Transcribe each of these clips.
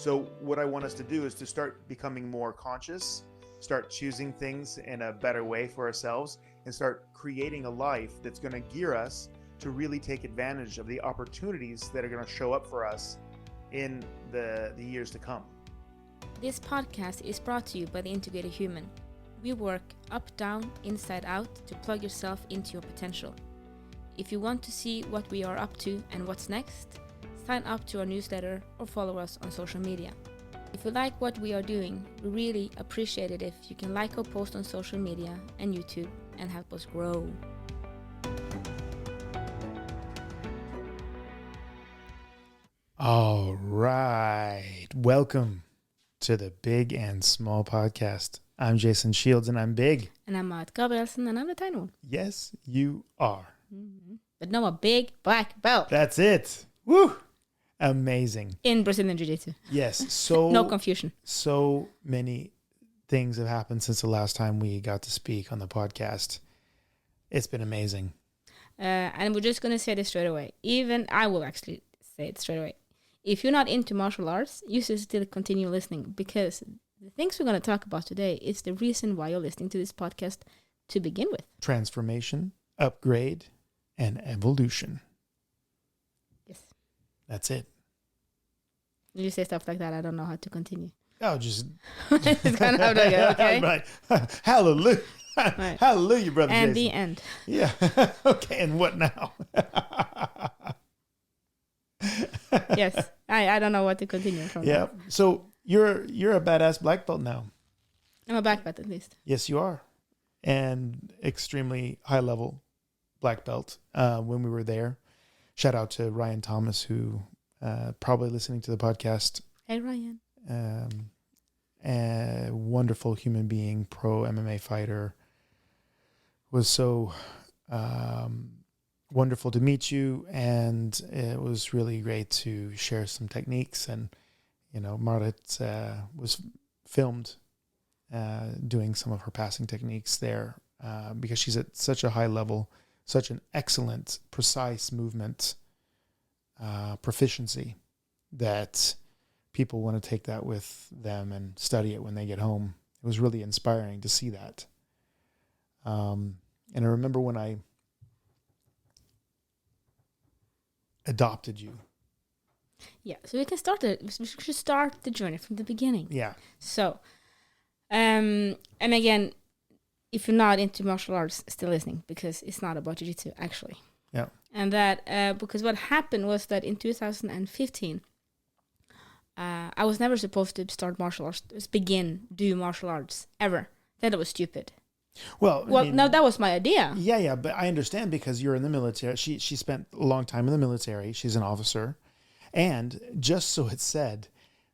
So what I want us to do is to start becoming more conscious, start choosing things in a better way for ourselves, and start creating a life that's going to gear us to really take advantage of the opportunities that are going to show up for us in the years to come. This podcast is brought to you by The Integrated Human. We work up, down, inside out to plug yourself into your potential. If you want to see what we are up to and what's next, sign up to our newsletter or follow us on social media. If you like what we are doing, we really appreciate it if you can like or post on social media and YouTube and help us grow. All right. Welcome to the Big and Small Podcast. I'm Jason Shields and I'm big. And I'm Marit Gabrielsen and I'm the tiny one. Yes, you are. Mm-hmm. But no, a big black belt. That's it. Woo! Amazing. In Brazilian jiu-jitsu. Yes. So no confusion. So many things have happened since the last time we got to speak on the podcast. It's been amazing. And we're just going to say this straight away. Even I will actually say it straight away. If you're not into martial arts, you should still continue listening, because the things we're going to talk about today is the reason why you're listening to this podcast to begin with. Transformation, upgrade, and evolution. Yes. That's it. You say stuff like that, I don't know how to continue. Oh, just... It's kind of like, okay. Right. Hallelujah. Right. Hallelujah, brother and Jason. The end. Yeah. Okay, and what now? Yes. I don't know what to continue from. Yeah. That. So you're a badass black belt now. I'm a black belt at least. Yes, you are. And extremely high level black belt. When we were there, shout out to Ryan Thomas, who probably listening to the podcast. Hey, Ryan. A wonderful human being, pro MMA fighter. Was so wonderful to meet you, and it was really great to share some techniques. And Marit was filmed doing some of her passing techniques there because she's at such a high level, such an excellent, precise movement proficiency that people want to take that with them and study it when they get home. It was really inspiring to see that. And I remember when I adopted you. Yeah, so we should start the journey from the beginning. Yeah. So, and again, if you're not into martial arts, still listening, because it's not about jiu-jitsu, actually. Yeah. And that, because what happened was that in 2015, I was never supposed to start martial arts, do martial arts, ever. That was stupid. Well, no, that was my idea. Yeah, but I understand because you're in the military. She spent a long time in the military. She's an officer. And just so it's said,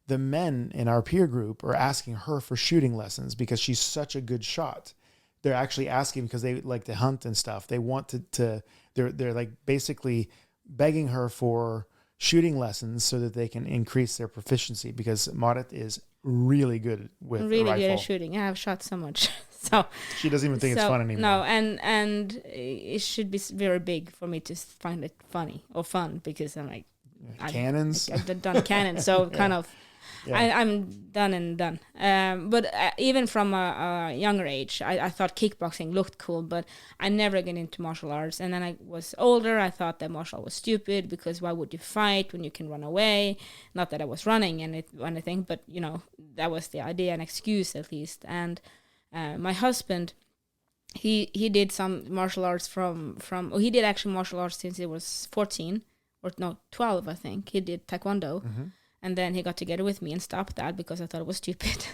the men in our peer group are asking her for shooting lessons because she's such a good shot. They're actually asking because they like to hunt and stuff. They want to they're like basically begging her for shooting lessons so that they can increase their proficiency, because Marit is really good with really rifle. Good at shooting. I have shot so much. So she doesn't even think it's fun anymore. No, and it should be very big for me to find it funny or fun, because I'm like cannons. I've done cannons, so yeah. Kind of. Yeah. I'm done and done. But even from a younger age, I thought kickboxing looked cool, but I never got into martial arts. And then I was older, I thought that martial art was stupid, because why would you fight when you can run away? Not that I was running and anything, but that was the idea, an excuse at least. And my husband, he did some martial arts he did actually martial arts since he was 14 or 12, I think. He did taekwondo. Mm-hmm. And then he got together with me and stopped that because I thought it was stupid.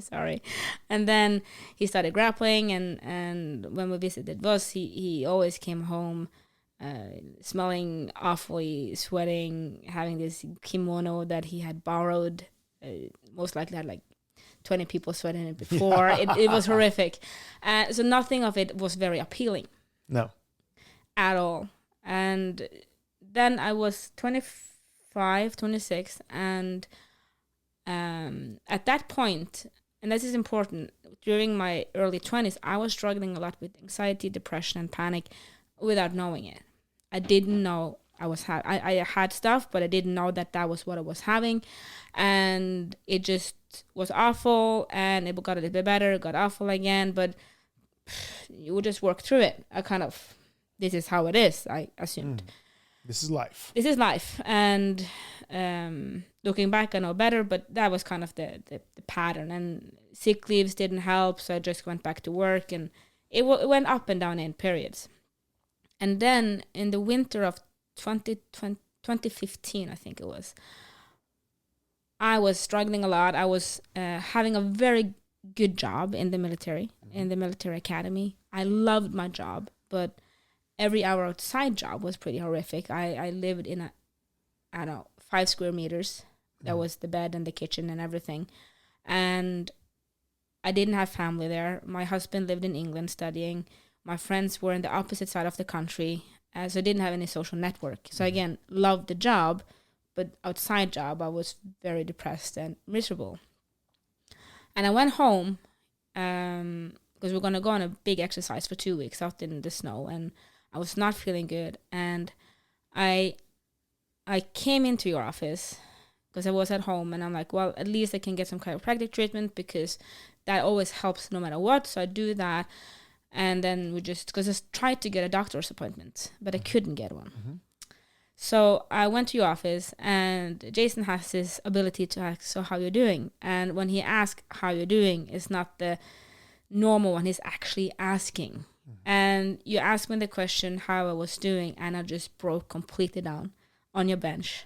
Sorry. And then he started grappling, and when we visited Voss, he always came home smelling awfully, sweating, having this kimono that he had borrowed. Most likely had like 20 people sweating in it before. Yeah. It was horrific. So nothing of it was very appealing. No. At all. And then I was 25, 26, and at that point, and this is important, during my early 20s, I was struggling a lot with anxiety, depression, and panic without knowing it. I didn't know I had stuff, but I didn't know that was what I was having, and it just was awful. And it got a little bit better, got awful again, but you would just work through it. This is how it is, I assumed. This is life. This is life. And looking back, I know better, but that was kind of the pattern. And sick leaves didn't help, so I just went back to work, and it went up and down in periods. And then in the winter of 2015, I think it was, I was struggling a lot. I was having a very good job in the military, in the military academy. I loved my job, but every hour outside job was pretty horrific. I lived in 5 square meters. That was the bed and the kitchen and everything. And I didn't have family there. My husband lived in England studying. My friends were in the opposite side of the country, so I didn't have any social network. So again, loved the job, but outside job, I was very depressed and miserable. And I went home because we're going to go on a big exercise for 2 weeks out in the snow, and I was not feeling good. And I came into your office because I was at home, and I'm like, well, at least I can get some chiropractic treatment because that always helps no matter what. So I do that. And then because I tried to get a doctor's appointment, but I couldn't get one. Mm-hmm. So I went to your office, and Jason has this ability to ask, so how you're doing? And when he asks how you're doing, it's not the normal one. He's actually asking. Mm-hmm. And you asked me the question how I was doing, and I just broke completely down on your bench.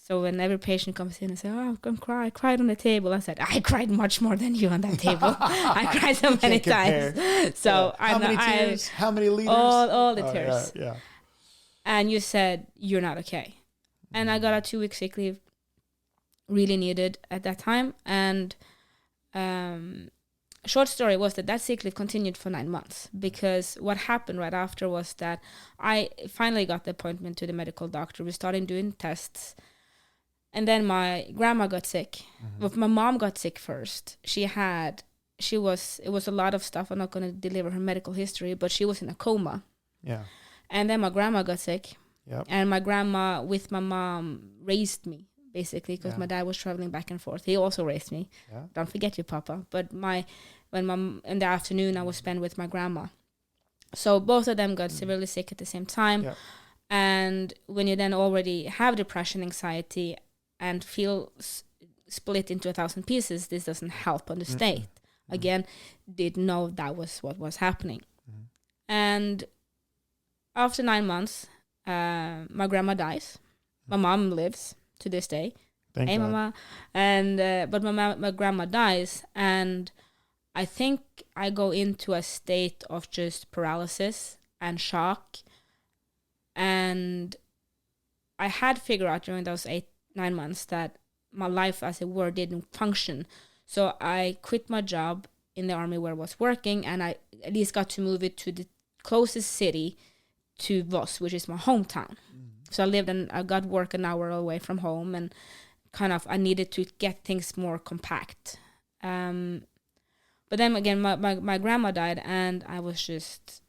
So when every patient comes in and says, oh, I cried on the table, I said, I cried much more than you on that table. I cried so many times. So how many tears? How many liters? All the tears. Yeah. And you said, you're not okay. And I got a 2-week sick leave, really needed at that time. And short story was that sick leave continued for 9 months, because what happened right after was that I finally got the appointment to the medical doctor. We started doing tests. And then my grandma got sick. Mm-hmm. Well, my mom got sick first. It was a lot of stuff. I'm not going to deliver her medical history, but she was in a coma. Yeah. And then my grandma got sick. Yep. And my grandma with my mom raised me, basically, because my dad was traveling back and forth. He also raised me. Yeah. Don't forget your papa. But in the afternoon, I was spent with my grandma. So both of them got severely sick at the same time. Yep. And when you then already have depression, anxiety, and feel split into 1,000 pieces, this doesn't help on the state. Mm-hmm. Again, didn't know that was what was happening. Mm-hmm. And after 9 months, my grandma dies. My mom lives to this day. Thank God. Mama. And but my grandma dies, and I think I go into a state of just paralysis and shock. And I had figured out during those 8-9 months that my life, as it were, didn't function. So I quit my job in the army where I was working, and I at least got to move it to the closest city to Voss, which is my hometown. So I got work an hour away from home, and I needed to get things more compact. But then again, my grandma died, and I was just,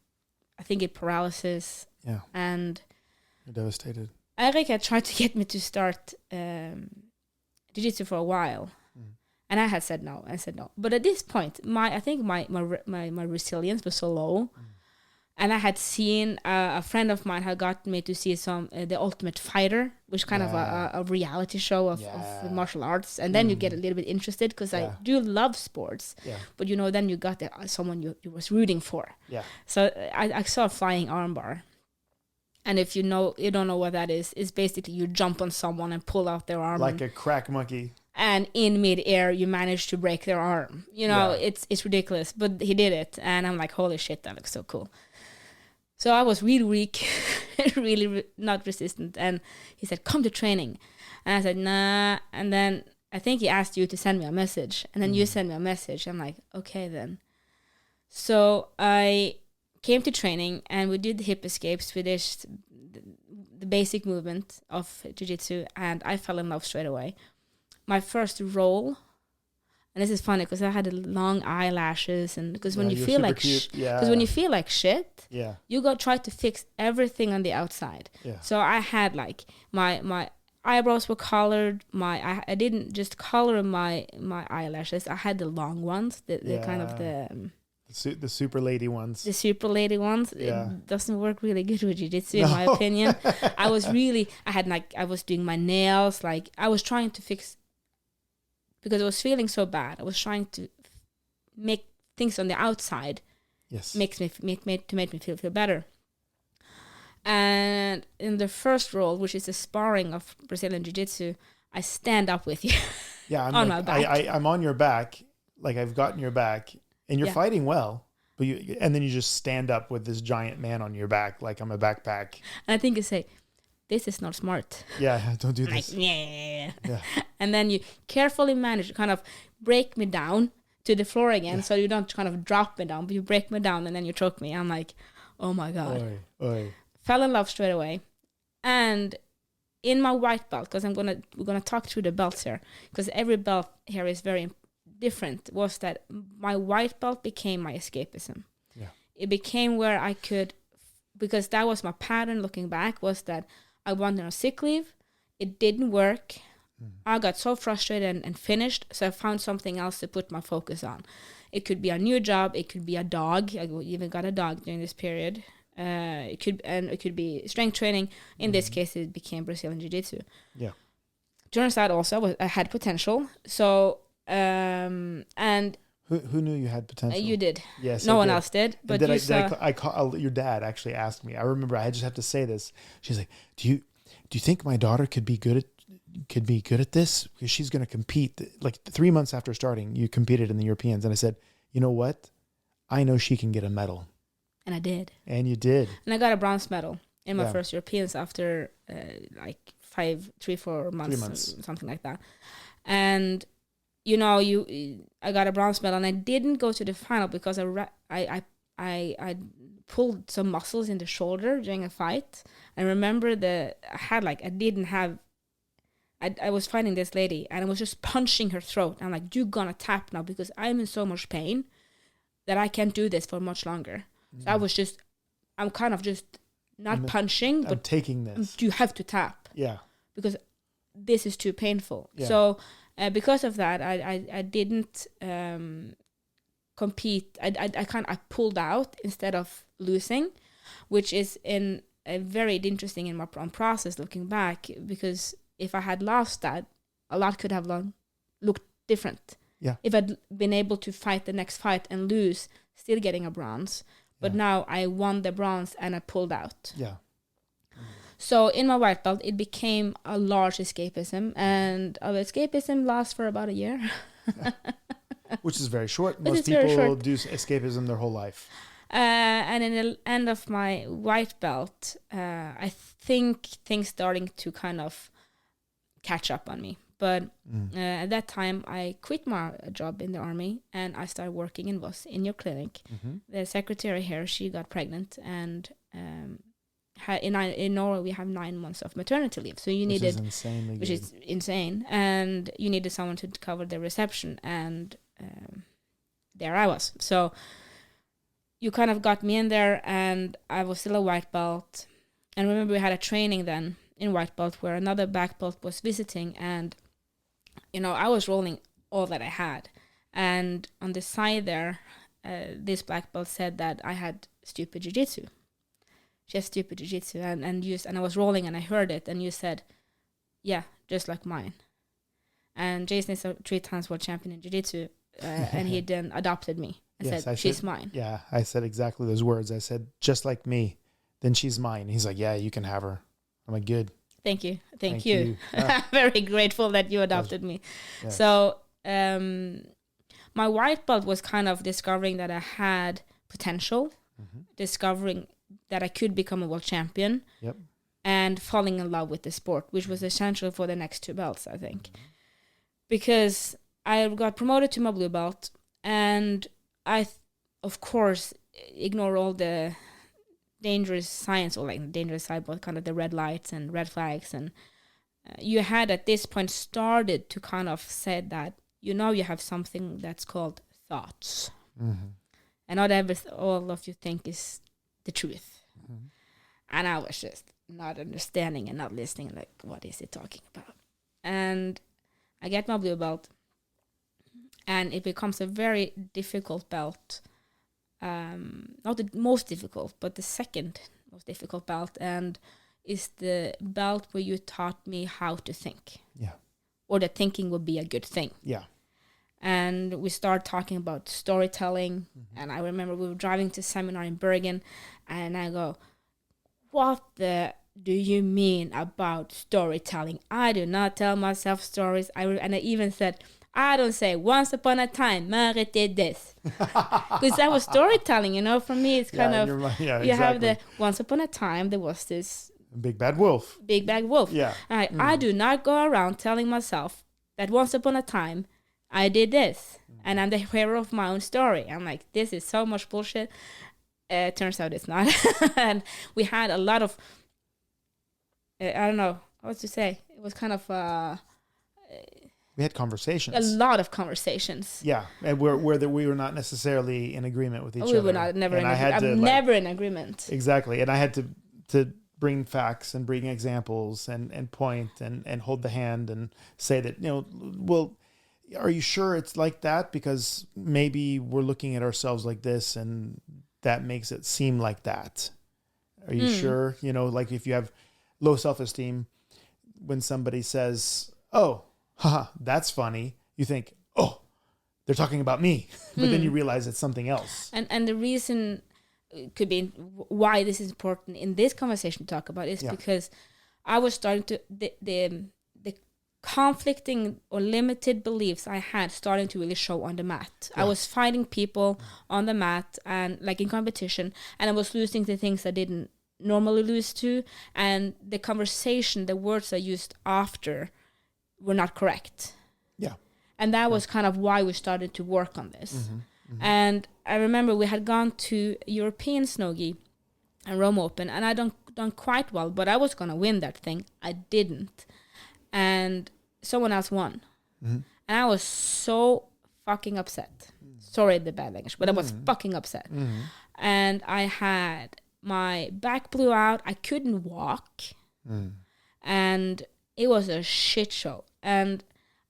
I think it paralysis. Yeah. And you're devastated. Eric tried to get me to start jiu-jitsu for a while. And I had said no. But at this point, I think my resilience was so low. And I had seen a friend of mine had got me to see The Ultimate Fighter, which kind of a reality show of martial arts. And then you get a little bit interested, because I do love sports. Yeah. But, then you got someone you was rooting for. Yeah. So I saw a flying armbar. And if you don't know what that is, it's basically you jump on someone and pull out their arm. Like a crack monkey. And in midair, you manage to break their arm. It's ridiculous. But he did it. And I'm like, holy shit, that looks so cool. So I was really weak, really not resistant. And he said, come to training. And I said, nah. And then I think he asked you to send me a message. And then you sent me a message. I'm like, okay then. So I came to training, and we did the hip escapes. We did the basic movement of jiu-jitsu, and I fell in love straight away. My first roll, And this is funny because I had long eyelashes, and because when you feel like because when you feel like shit, yeah, you go try to fix everything on the outside. Yeah. So I had like my eyebrows were colored. I didn't just color my eyelashes. I had the long ones, the kind of the super lady ones. The super lady ones. Yeah. It doesn't work really good with jiu-jitsu, in my opinion. I was doing my nails. Like, I was trying to fix, because I was feeling so bad. I was trying to make things on the outside. Yes. Make me feel better. And in the first role, which is the sparring of Brazilian jiu-jitsu, I stand up with you. Yeah, I'm on my back. I'm on your back, like I've gotten your back, and you're fighting well, but and then you just stand up with this giant man on your back, like I'm a backpack. And I think you say, "This is not smart." Yeah, don't do this. Like, yeah. And then you carefully manage to kind of break me down to the floor again, so you don't kind of drop me down, but you break me down and then you choke me. I'm like, oh my God. Oy. Fell in love straight away. And in my white belt, because we're gonna talk through the belts here, because every belt here is very different, was that my white belt became my escapism. Yeah. It became where I could, because that was my pattern looking back, was that I went on sick leave. It didn't work. I got so frustrated and finished, so I found something else to put my focus on. It could be a new job. It could be a dog. I even got a dog during this period. It could be strength training. In this case, it became Brazilian Jiu-Jitsu. Yeah. Turns out also I had potential. So and who knew you had potential? You did. Yes. No one else did. But your dad actually asked me. I remember I just have to say this. She's like, "Do you think my daughter could be good at this? Because she's going to compete." Like 3 months after starting, you competed in the Europeans, and I said, "You know what? I know she can get a medal." And I did. And you did. And I got a bronze medal in my first Europeans after 4 months, something like that. And I got a bronze medal, and I didn't go to the final because I pulled some muscles in the shoulder during a fight. I remember I was fighting this lady, and I was just punching her throat. I'm like, "You're gonna tap now because I'm in so much pain that I can't do this for much longer." So I'm kind of just not punching, but I'm taking this. You have to tap. Yeah. Because this is too painful. Yeah. So because of that, I didn't compete. I pulled out instead of losing, which is very interesting in my process looking back, because if I had lost that, a lot could have looked different. Yeah. If I'd been able to fight the next fight and lose, still getting a bronze. But now I won the bronze and I pulled out. Yeah. So in my white belt, it became a large escapism, and escapism lasts for about a year. Which is very short. Most people do escapism their whole life. And in the end of my white belt, I think things starting to kind of catch up on me. But at that time, I quit my job in the army, and I started working in your clinic. Mm-hmm. The secretary here, she got pregnant, and in Norway we have 9 months of maternity leave. So you needed, which is insane, and you needed someone to cover the reception, and there I was. So you kind of got me in there, and I was still a white belt. And remember, we had a training then in white belt where another black belt was visiting, and I was rolling all that I had. And on the side there, this black belt said that I had stupid jiu-jitsu. She has stupid jiu-jitsu. And I was rolling and I heard it. And you said, yeah, just like mine. And Jason is a 3-time world champion in jiu-jitsu. And he then adopted me and said, she's mine. Yeah, I said exactly those words. I said, just like me, then she's mine. He's like, yeah, you can have her. I'm like, good. Thank you. Thank you. I'm very grateful that you adopted me. Yes. So my white belt was kind of discovering that I had potential, discovering that I could become a world champion, and falling in love with the sport, which was essential for the next 2 belts, I think. Because I got promoted to my blue belt, and I, of course, ignore all the dangerous science, or like dangerous side, but kind of the red lights and red flags, and you had at this point started to kind of say that you know you have something that's called thoughts. Mm-hmm. And not all of you think is the truth. Mm-hmm. And I was just not understanding and not listening, like, what is he talking about? And I get my blue belt, and it becomes a very difficult belt. Not the most difficult, but the second most difficult belt, and is the belt where you taught me how to think. Yeah. Or that thinking would be a good thing. Yeah. And we started talking about storytelling. Mm-hmm. And I remember we were driving to a seminar in Bergen, and I go, what do you mean about storytelling? I do not tell myself stories. And I even said, I don't say, once upon a time, Marit did this. Because that was storytelling, for me, it's kind of, you have the, once upon a time, there was this Big bad wolf. Big bad wolf. Yeah. I do not go around telling myself that once upon a time I did this and I'm the hero of my own story. I'm like, this is so much bullshit. Turns out it's not. And we had a lot of, I don't know what to say. It was kind of we had conversations. A lot of conversations. Yeah, and where we were not necessarily in agreement with each other. We were never in agreement. I'm never in agreement. Exactly, and I had to bring facts and bring examples and point and hold the hand and say that, well, are you sure it's like that? Because maybe we're looking at ourselves like this and that makes it seem like that. Are you sure? Like if you have low self-esteem, when somebody says, oh, haha, that's funny, you think, oh, they're talking about me. But then you realize it's something else. And the reason could be why this is important in this conversation to talk about is because I was starting to the conflicting or limited beliefs I had starting to really show on the mat. I was fighting people on the mat and like in competition, and I was losing the things I didn't normally lose to, and the conversation, the words I used after were not correct. Yeah. And that was kind of why we started to work on this. Mm-hmm. Mm-hmm. And I remember we had gone to European Snowgi and Rome Open, and I done quite well, but I was going to win that thing. I didn't. And someone else won. Mm-hmm. And I was so fucking upset. Sorry the bad language, but I was fucking upset. Mm-hmm. And I had my back blew out. I couldn't walk. And it was a shit show. And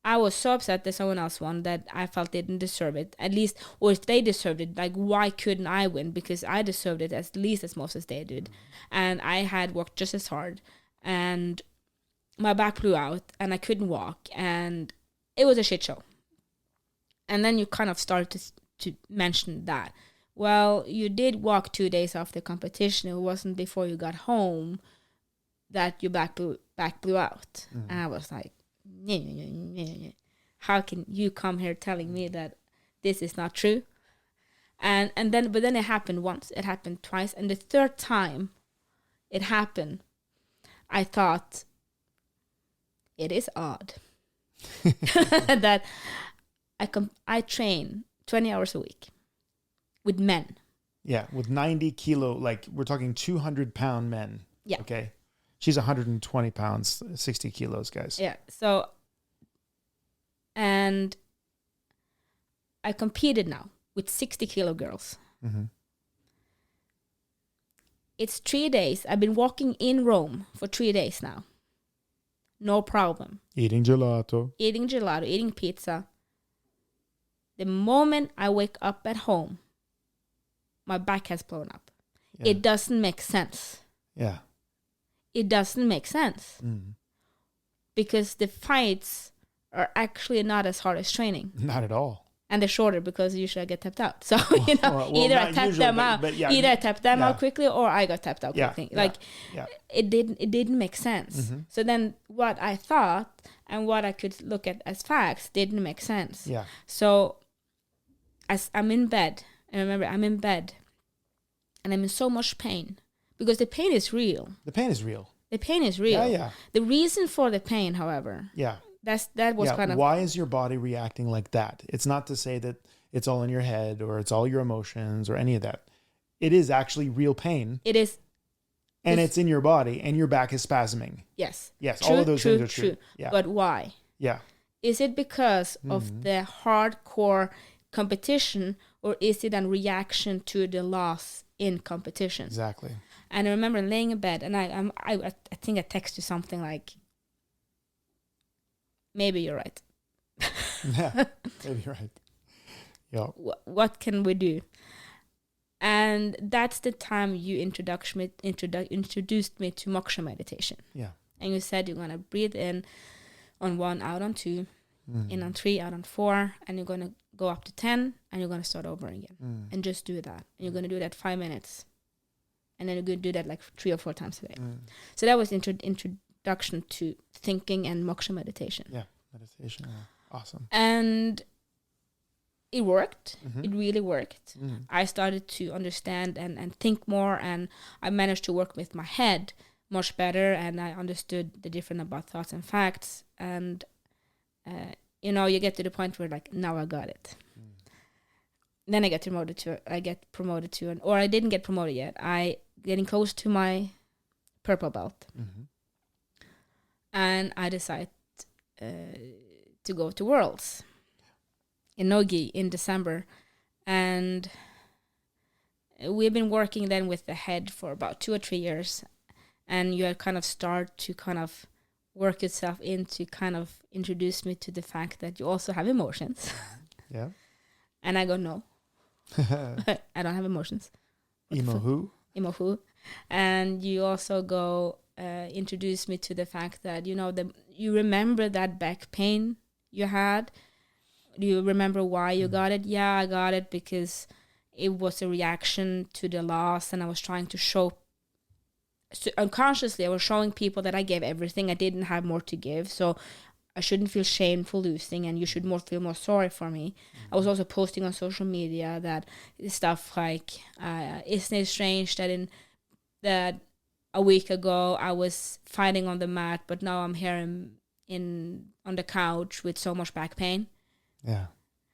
I was so upset that someone else won that I felt they didn't deserve it. At least, or if they deserved it, like, why couldn't I win? Because I deserved it at least as much as they did. And I had worked just as hard. And my back blew out and I couldn't walk. And it was a shit show. And then you kind of started to mention that. Well, you did walk 2 days after competition. It wasn't before you got home that your back blew out. And I was like, how can you come here telling me that this is not true? But then it happened once, it happened twice, and the third time it happened, I thought, it is odd that I train 20 hours a week with men. Yeah, with 90 kilo, like we're talking 200-pound men. Yeah. Okay. She's 120 pounds, 60 kilos, guys. Yeah. So, and I competed now with 60-kilo girls. Mm-hmm. It's 3 days. I've been walking in Rome for 3 days now. No problem. Eating gelato, eating pizza. The moment I wake up at home, my back has blown up. Yeah. It doesn't make sense. Yeah. It doesn't make sense. Because the fights are actually not as hard as training. Not at all. And they're shorter because usually I get tapped out. So, either I tap them out, either I tap them out quickly or I got tapped out quickly. It didn't make sense. Mm-hmm. So then what I thought and what I could look at as facts didn't make sense. Yeah. So as I'm in bed, and remember I'm in bed and I'm in so much pain because the pain is real. The pain is real. Yeah. The reason for the pain, however. Yeah. That was kind of... Why is your body reacting like that? It's not to say that it's all in your head or it's all your emotions or any of that. It is actually real pain. It is. And it's in your body and your back is spasming. Yes. Yes. All of those things are true. Yeah. But why? Yeah. Is it because of the hardcore competition, or is it a reaction to the loss in competition? Exactly. And I remember laying in bed, and I think I texted you something like, maybe you're right. Yeah, maybe you're right. Yeah. What can we do? And that's the time you introduced me to moksha meditation. Yeah. And you said you're going to breathe in on 1, out on 2, in on 3, out on 4, and you're going to go up to 10, and you're going to start over again. And just do that. And you're going to do that 5 minutes. And then you're going to do that like 3 or 4 times a day. So that was introduction to thinking and moksha meditation. Yeah, meditation. Yeah. Awesome. And it worked. It really worked. I started to understand and think more, and I managed to work with my head much better, and I understood the difference about thoughts and facts. And you get to the point where like, now I got it. Then I get promoted to, or I didn't get promoted yet. I getting close to my purple belt, and I decided to go to Worlds in Nogi in December, and we've been working then with the head for about 2 or 3 years, and you kind of start to kind of work yourself into kind of introduce me to the fact that you also have emotions. Yeah. And I go, no, I don't have emotions. Emo who? And you also go introduce me to the fact that, you remember that back pain you had. Do you remember why you got it? Yeah, I got it because it was a reaction to the loss, and I was trying to show. So unconsciously, I was showing people that I gave everything. I didn't have more to give, so I shouldn't feel shame for losing, and you should feel more sorry for me. I was also posting on social media that stuff like, isn't it strange that a week ago I was fighting on the mat, but now I'm here on the couch with so much back pain. Yeah.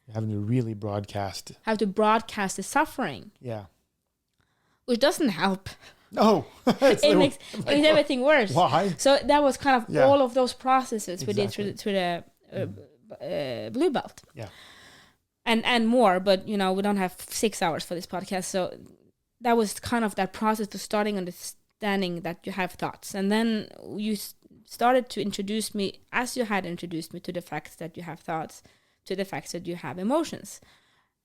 You're having to really broadcast. Have to broadcast the suffering. Yeah. Which doesn't help. No. It makes everything worse. Why? So that was kind of all of those processes we did through the blue belt. Yeah. And more, but we don't have 6 hours for this podcast. So that was kind of that process to starting understanding that you have thoughts. And then you started to introduce me, as you had introduced me, to the fact that you have thoughts, to the fact that you have emotions.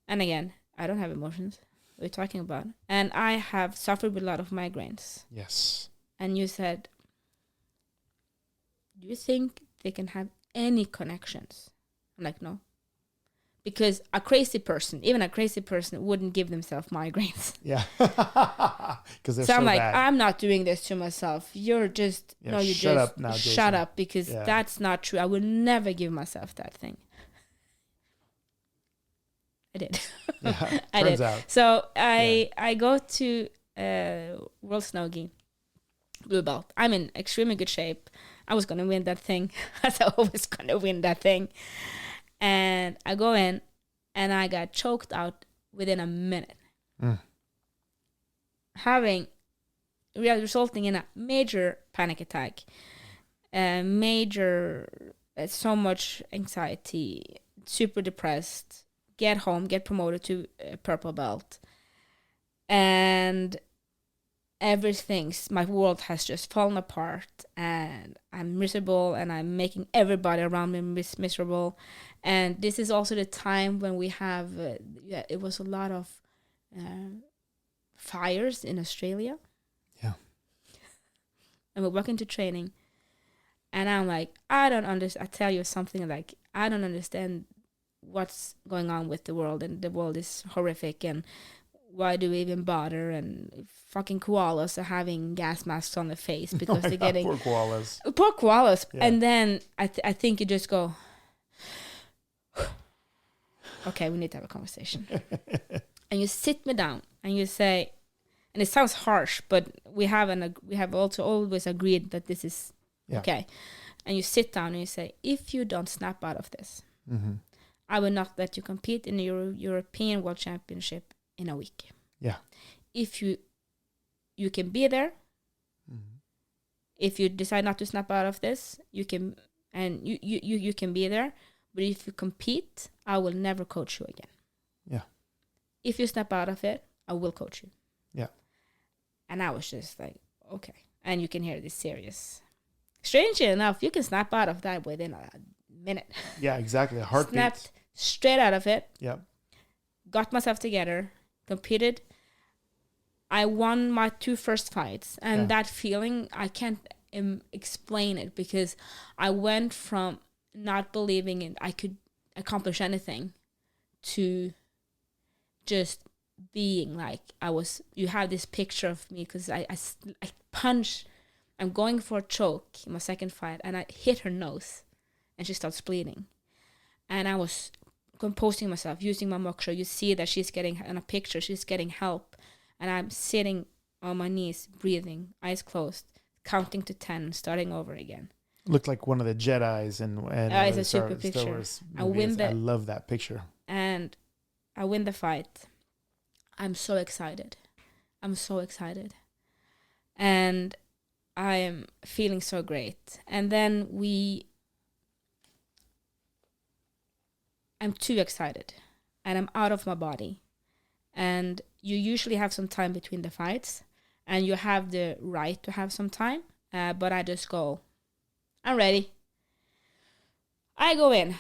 And again, I don't have emotions. What are you talking about? And I have suffered with a lot of migraines. Yes. And you said, do you think they can have any connections? I'm like, no. Because even a crazy person wouldn't give themselves migraines. Yeah. Because they're so I'm like, bad. I'm not doing this to myself. You're just, shut up now, Jason. Shut up, because that's not true. I would never give myself that thing. I did. Yeah, I turns did. out. So I go to World Snowgi blue belt. I'm in extremely good shape. I was going to win that thing. I was always going to win that thing. And I go in, and I got choked out within a minute. Resulting in a major panic attack, so much anxiety, super depressed, get home, get promoted to purple belt. And my world has just fallen apart, and I'm miserable, and I'm making everybody around me miserable. And this is also the time when we have, it was a lot of fires in Australia. Yeah. And we're walking to training, and I'm like, I don't understand. I tell you something like, I don't understand what's going on with the world, and the world is horrific, and why do we even bother? And fucking koalas are having gas masks on their face because they're getting poor koalas. Poor koalas. Yeah. And then I think you just go, okay, we need to have a conversation. And you sit me down and you say, and it sounds harsh, but we have also always agreed that this is okay. And you sit down and you say, if you don't snap out of this, I will not let you compete in the European World Championship in a week. Yeah. If you can be there, if you decide not to snap out of this, you can, and you can be there, But if you compete, I will never coach you again. Yeah. If you snap out of it, I will coach you. Yeah. And I was just like, okay. And you can hear this serious. Strangely enough, you can snap out of that within a minute. Yeah, exactly. A heartbeat. Snapped straight out of it. Yeah. Got myself together. Competed. I won my 2 first fights. And that feeling, I can't explain it, because I went from not believing I could accomplish anything to just being like, you have this picture of me, because I punch, I'm going for a choke in my second fight, and I hit her nose, and she starts bleeding. And I was composing myself, using my moksha. You see that she's getting, in a picture, she's getting help. And I'm sitting on my knees, breathing, eyes closed, counting to 10, starting over again. Looked like one of the Jedis and it's a super picture. I love that picture. And I win the fight. I'm so excited. And I am feeling so great. And then I'm too excited. And I'm out of my body. And you usually have some time between the fights. And you have the right to have some time. But I just go, I'm ready. I go in.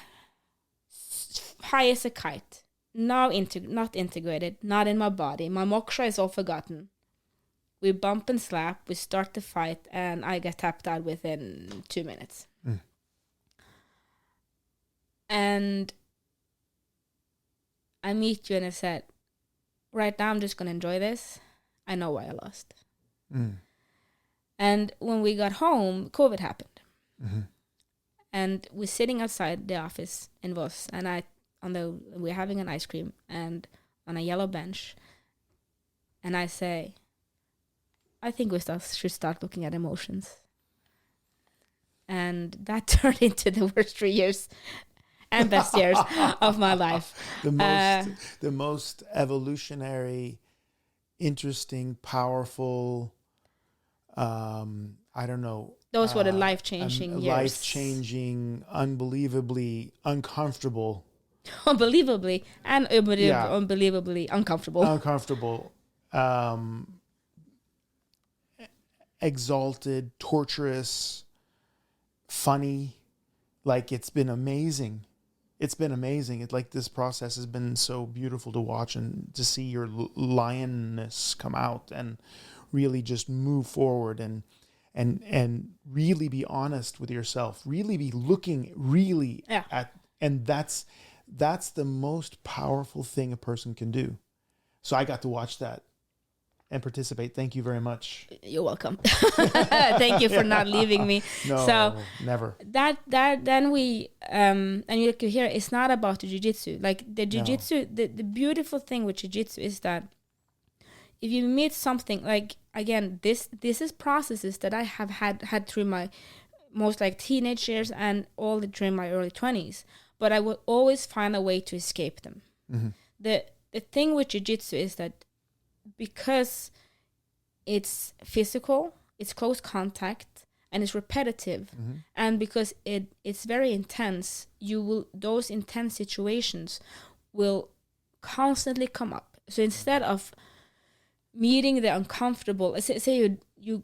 High as a kite. Now not integrated. Not in my body. My moksha is all forgotten. We bump and slap. We start the fight. And I get tapped out within 2 minutes. And I meet you and I said, right now I'm just going to enjoy this. I know why I lost. And when we got home, COVID happened. And we're sitting outside the office in Voss, and we're having an ice cream and on a yellow bench. And I say, I think we should start looking at emotions. And that turned into the worst 3 years and best years of my life. The most evolutionary, interesting, powerful, I don't know. Those were the life-changing years. Life-changing, unbelievably uncomfortable. Unbelievably uncomfortable. Uncomfortable. Exalted, torturous, funny. Like, it's been amazing. It's like this process has been so beautiful to watch, and to see your lionness come out and really just move forward and really be honest with yourself, really be looking at, and that's the most powerful thing a person can do. So I got to watch that and participate. Thank you very much. You're welcome. Thank you for not leaving me. No, so never. That then we and you could hear, it's not about the jiu-jitsu. Like the jiu-jitsu, the beautiful thing with jiu-jitsu is that if you meet something, like, again, this is processes that I have had through my most like teenage years and all during my early 20s, but I will always find a way to escape them. The thing with jiu-jitsu is that because it's physical, it's close contact, and it's repetitive, and because it's very intense, those intense situations will constantly come up. So instead of meeting the uncomfortable, say you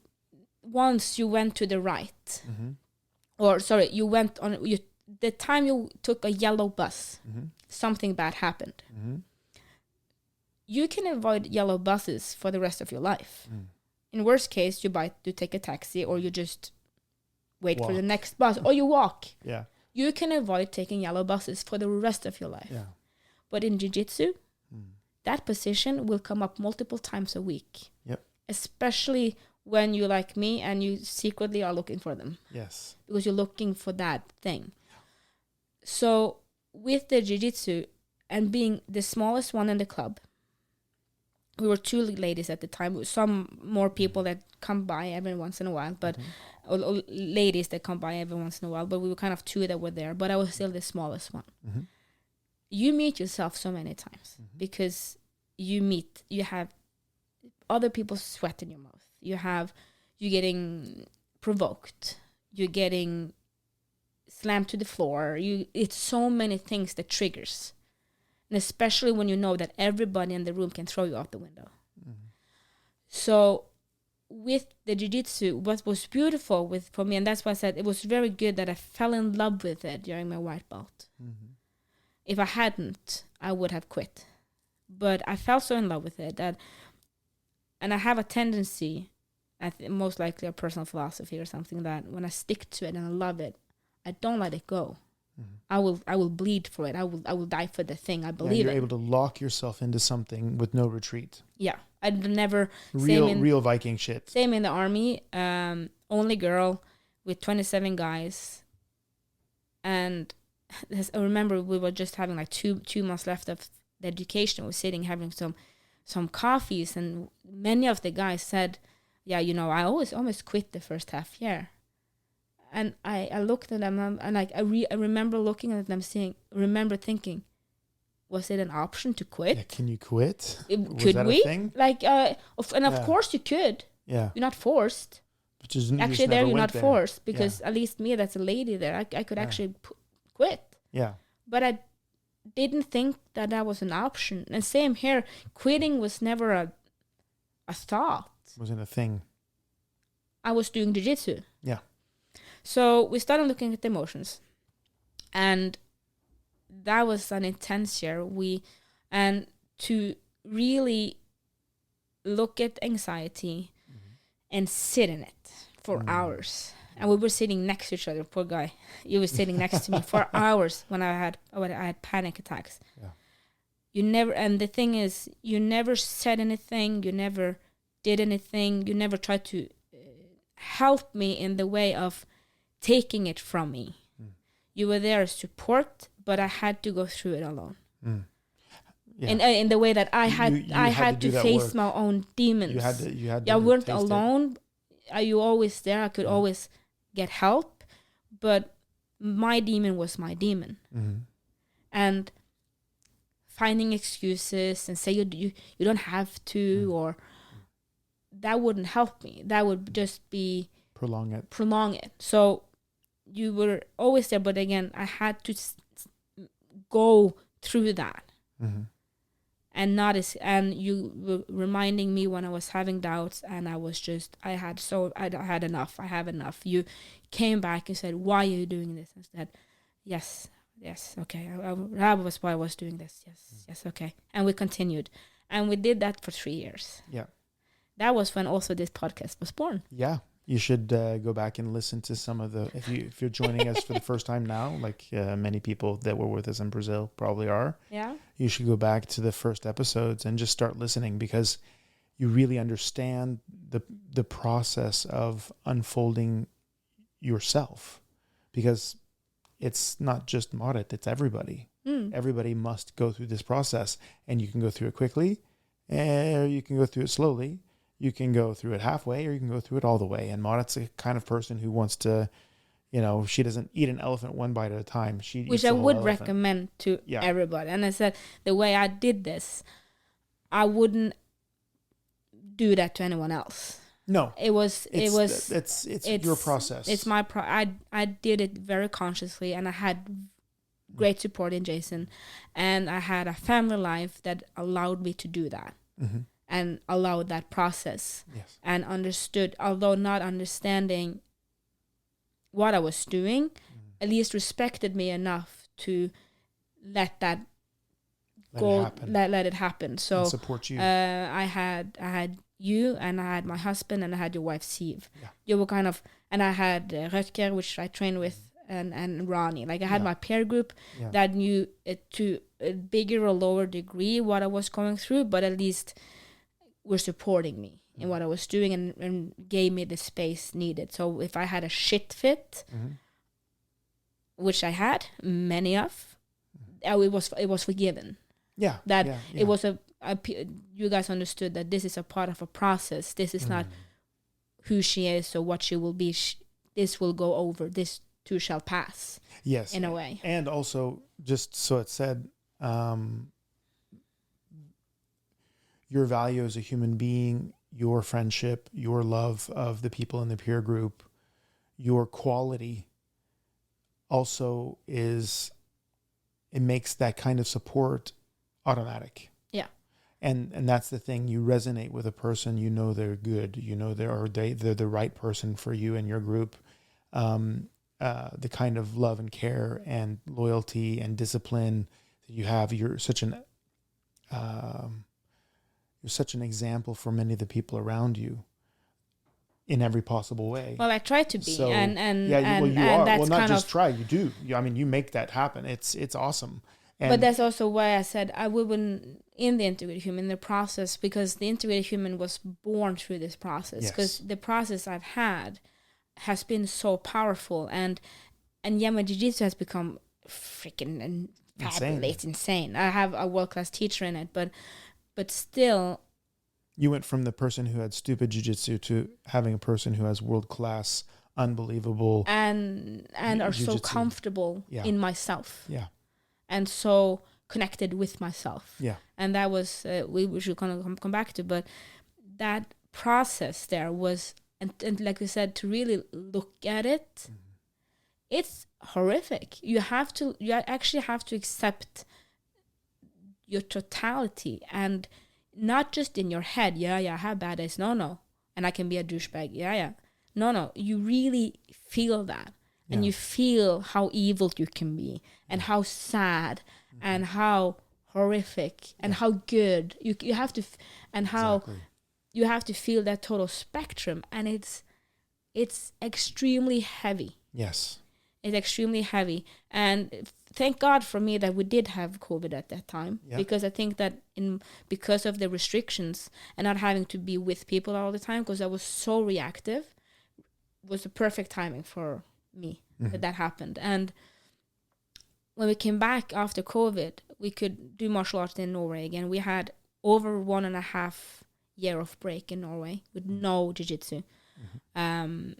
once you went to the right, or sorry, you went on the time you took a yellow bus, something bad happened. You can avoid yellow buses for the rest of your life. In worst case, you take a taxi, or you just wait for the next bus, or you walk. Yeah. You can avoid taking yellow buses for the rest of your life. Yeah. But in jiu-jitsu, that position will come up multiple times a week. Yep. Especially when you're like me and you secretly are looking for them. Yes. Because you're looking for that thing. So with the jiu-jitsu and being the smallest one in the club, we were 2 ladies at the time. Some more people that come by every once in a while, but or ladies that come by every once in a while. But we were kind of 2 that were there. But I was still the smallest one. You meet yourself so many times because you have other people's sweat in your mouth. You're getting provoked. You're getting slammed to the floor. It's so many things that triggers. And especially when you know that everybody in the room can throw you out the window. Mm-hmm. So with the jiu-jitsu, what was beautiful for me, and that's why I said it was very good that I fell in love with it during my white belt. Mm-hmm. If I hadn't, I would have quit. But I fell so in love with it and I have a tendency, most likely a personal philosophy or something, that when I stick to it and I love it, I don't let it go. Mm-hmm. I will bleed for it. I will die for the thing I believe in. You're able to lock yourself into something with no retreat. Yeah, I'd never real Viking shit. Same in the army. Only girl with 27 guys, and I remember we were just having like two months left of the education. We were sitting having some coffees, and many of the guys said, "Yeah, I almost quit the first half year." And I looked at them and like I remember looking at them thinking, was it an option to quit? Yeah, can you quit? Could we? A thing? Like, of course you could. Yeah. You're not forced. Actually, there you're not forced because at least me, that's a lady there. I could actually quit. Yeah. But I didn't think that was an option. And same here, quitting was never a thought. Wasn't a thing. I was doing jiu-jitsu. Yeah. So we started looking at the emotions, and that was an intense year. And to really look at anxiety and sit in it for hours. And we were sitting next to each other. Poor guy, he was sitting next to me for hours when I had panic attacks. Yeah. And the thing is, you never said anything. You never did anything. You never tried to help me in the way of taking it from me. You were there as support, but I had to go through it alone. Yeah. In the way that I had to face work. My own demons. You had to I weren't alone. You always there. I could always get help, but my demon was my demon. Mm-hmm. And finding excuses and say you don't have to, or that wouldn't help me. That would just be prolong it. So you were always there, but again, I had to go through that. Mm-hmm. And you were reminding me when I was having doubts, and I had enough. I have enough. You came back and said, "Why are you doing this?" I said, "Yes, okay. That was why I was doing this. Yes, okay." And we continued, and we did that for 3 years. Yeah, that was when also this podcast was born. Yeah. You should go back and listen to some of if you're joining us for the first time now, like many people that were with us in Brazil probably are. Yeah. You should go back to the first episodes and just start listening, because you really understand the process of unfolding yourself, because it's not just Marit, it's everybody. Everybody must go through this process, and you can go through it quickly, or you can go through it slowly. You can go through it halfway, or you can go through it all the way. And Marit's the kind of person who wants to, she doesn't eat an elephant one bite at a time. Which I would recommend to everybody. And I said, the way I did this, I wouldn't do that to anyone else. No. It's your process. It's my I did it very consciously, and I had great support in Jason, and I had a family life that allowed me to do that. Mm-hmm. And allowed that process. Yes. And understood, although not understanding what I was doing, at least respected me enough to let it happen. So and support you. I had you, and I had my husband, and I had your wife Siv. Yeah. You were kind of, and I had Rutger, which I trained with, and Ronnie. Like I had my peer group that knew to a bigger or lower degree what I was going through, but at least were supporting me in what I was doing, and gave me the space needed. So if I had a shit fit, which I had many of, it was forgiven. Yeah. It was you guys understood that this is a part of a process. This is not who she is or what she will be. This will go over. This too shall pass. Yes. In a way. And also, just so it's said, your value as a human being, your friendship, your love of the people in the peer group, your quality also it makes that kind of support automatic. Yeah. And that's the thing. You resonate with a person, you know they're good, you know they're the right person for you and your group. The kind of love and care and loyalty and discipline that you have. You're such an example for many of the people around you in every possible way. Well, I try to be, So, you are. That's Well, not kind just of, try, you do. You make that happen. It's awesome. but that's also why I said I wouldn't in the integrated human, the process, because the integrated human was born through this process. Because the process I've had has been so powerful, and my jiu-jitsu has become freaking fabulous. It's insane. I have a world-class teacher in it, but still, you went from the person who had stupid jiu-jitsu to having a person who has world-class, unbelievable, and are jiu-jitsu. so comfortable in myself. Yeah. And so connected with myself. Yeah. And that was, we should kind of come back to, but that process there was, and like we said, to really look at it, it's horrific. You actually have to accept your totality, and not just in your head. Yeah, I have bad days. No. And I can be a douchebag. Yeah. No. You really feel that. And you feel how evil you can be, and how sad, and how horrific, and how good you have to, and how you have to feel that total spectrum. And it's extremely heavy. Yes, it's extremely heavy. And thank God for me that we did have COVID at that time, because I think that because of the restrictions and not having to be with people all the time, because I was so reactive, was the perfect timing for me that happened. And when we came back after COVID, we could do martial arts in Norway again. We had over 1.5 year of break in Norway with no jiu-jitsu. I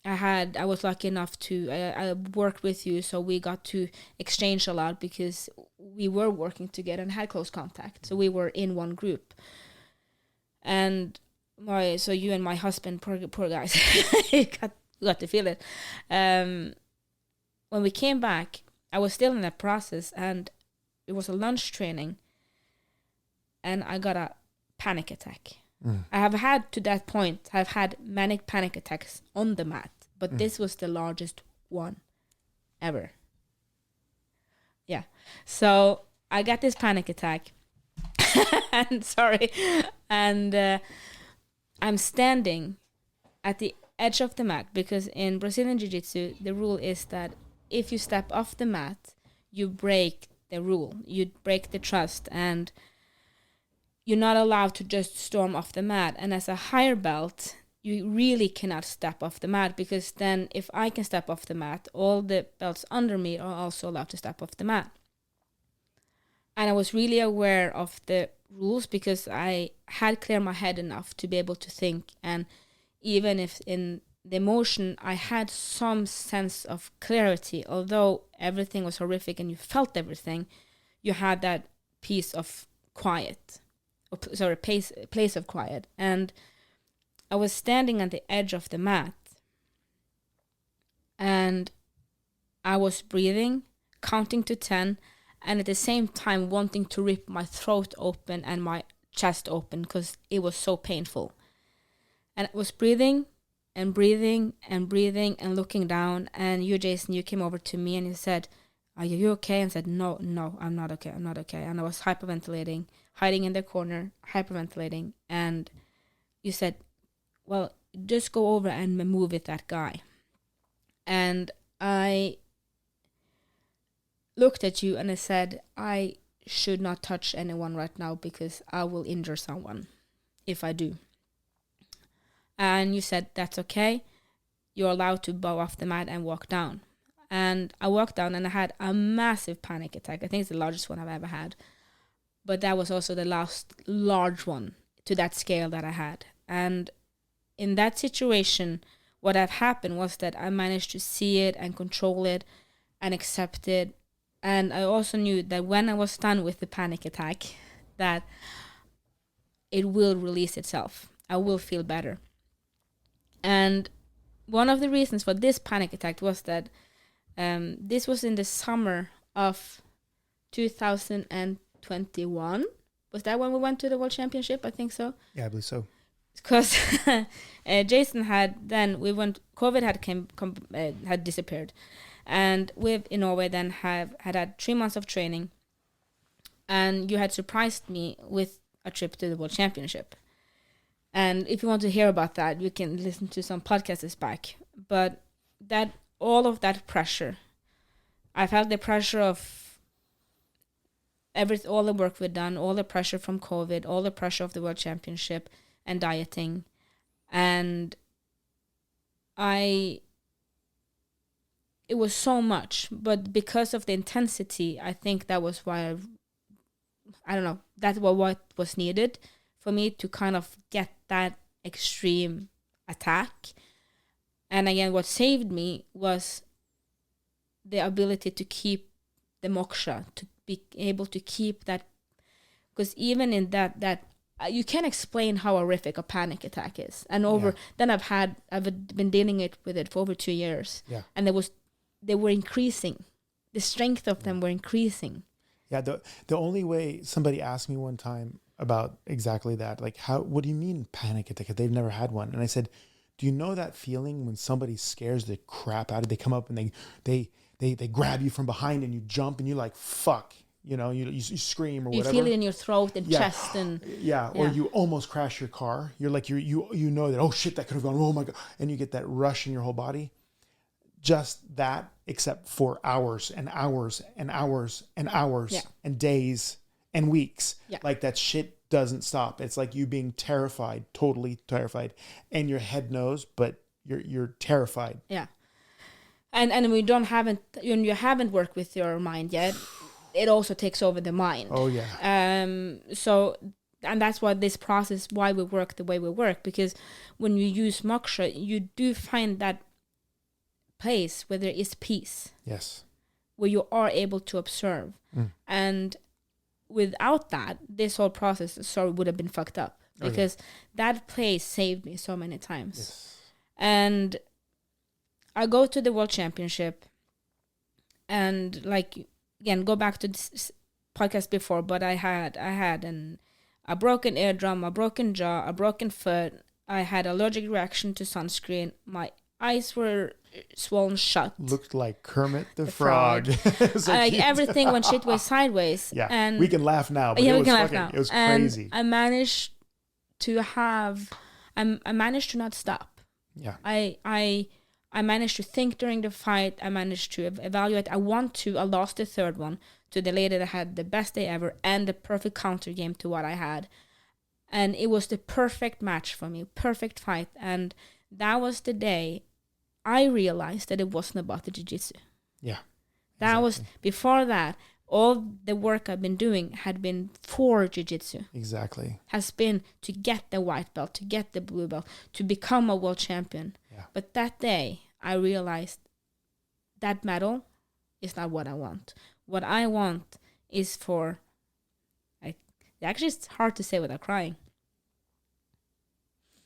was lucky enough to I worked with you, so we got to exchange a lot because we were working together and had close contact. So we were in one group. And so you and my husband, poor guys, got to feel it. When we came back, I was still in that process, and it was a lunch training, and I got a panic attack. I have had, to that point, I've had manic panic attacks on the mat, but this was the largest one ever. Yeah. So I got this panic attack, and I'm standing at the edge of the mat, because in Brazilian Jiu-Jitsu, the rule is that if you step off the mat, you break the rule. You break the trust, and you're not allowed to just storm off the mat. And as a higher belt, you really cannot step off the mat, because then if I can step off the mat, all the belts under me are also allowed to step off the mat. And I was really aware of the rules, because I had cleared my head enough to be able to think. And even if in the emotion, I had some sense of clarity, although everything was horrific and you felt everything, you had that piece of quiet. Place of quiet. And I was standing at the edge of the mat, and I was breathing, counting to 10, and at the same time wanting to rip my throat open and my chest open, because it was so painful. And I was breathing and breathing and breathing and looking down, and you, Jason, you came over to me and you said, "Are you okay?" And I said, no, I'm not okay. And I was hyperventilating, hiding in the corner, hyperventilating. And you said, well, just go over and move with that guy. And I looked at you and I said, I should not touch anyone right now, because I will injure someone if I do. And you said, that's okay. You're allowed to bow off the mat and walk down. And I walked down, and I had a massive panic attack. I think it's the largest one I've ever had. But that was also the last large one to that scale that I had. And in that situation, what had happened was that I managed to see it and control it and accept it. And I also knew that when I was done with the panic attack, that it will release itself. I will feel better. And one of the reasons for this panic attack was that This was in the summer of 2021. Was that when we went to the World Championship? I think so. Yeah, I believe so. Because Jason COVID had disappeared, and we in Norway then had 3 months of training, and you had surprised me with a trip to the World Championship. And if you want to hear about that, you can listen to some podcasts back. But all of that pressure, I felt the pressure of all the work we'd done, all the pressure from COVID, all the pressure of the World Championship and dieting. And it was so much, but because of the intensity, I think that was why I don't know, that's what was needed for me to kind of get that extreme attack. And again, what saved me was the ability to keep the moksha, to be able to keep that, because even in that you can't explain how horrific a panic attack is. And then I've been dealing with it for over 2 years. Yeah. And they were increasing. The strength of them were increasing. Yeah. The only way, somebody asked me one time about exactly that, like, what do you mean panic attack? They've never had one. And I said, do you know that feeling when somebody scares the crap out of you? They come up and they grab you from behind and you jump and you're like, fuck. You know, you scream or whatever. You feel it in your throat and chest and or you almost crash your car. You're like you know that, oh shit, that could have gone, oh my god, and you get that rush in your whole body. Just that, except for hours and hours and hours and hours and days and weeks. Yeah. Like that shit doesn't stop. It's like you being terrified, totally terrified, and your head knows, but you're terrified. Yeah, and when you haven't worked with your mind yet, it also takes over the mind. Oh yeah. So, and that's why this process, why we work the way we work, because when you use moksha, you do find that place where there is peace. Yes. Where you are able to observe. And without that, this whole process would have been fucked up, because that place saved me so many times. Yes. And I go to the World Championship, and like, again, go back to this podcast before, but I had a broken eardrum, a broken jaw, a broken foot. I had allergic reaction to sunscreen. My eyes were swollen shut. Looked like Kermit the Frog. Like everything when shit was sideways. Yeah, and we can laugh now, but we it can laugh now. It was and crazy. I managed to not stop. Yeah. I managed to think during the fight. I managed to evaluate. I lost the third one to the lady that had the best day ever and the perfect counter game to what I had. And it was the perfect match for me, perfect fight. And that was the day I realized that it wasn't about the jiu-jitsu. Yeah. That was, before that, all the work I've been doing had been for jiu-jitsu. Exactly. Has been to get the white belt, to get the blue belt, to become a world champion. Yeah. But that day, I realized that medal is not what I want. What I want is for... Actually, it's hard to say without crying.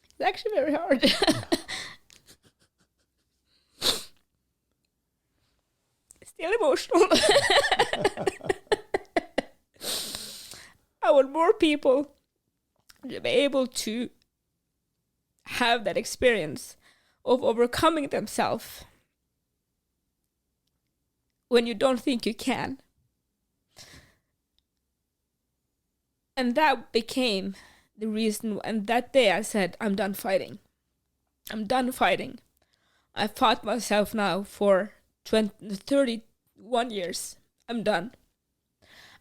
It's actually very hard. Still emotional. I want more people to be able to have that experience of overcoming themselves when you don't think you can. And that became the reason. And that day I said, I'm done fighting. I'm done fighting. I fought myself now for 31 years. I'm done.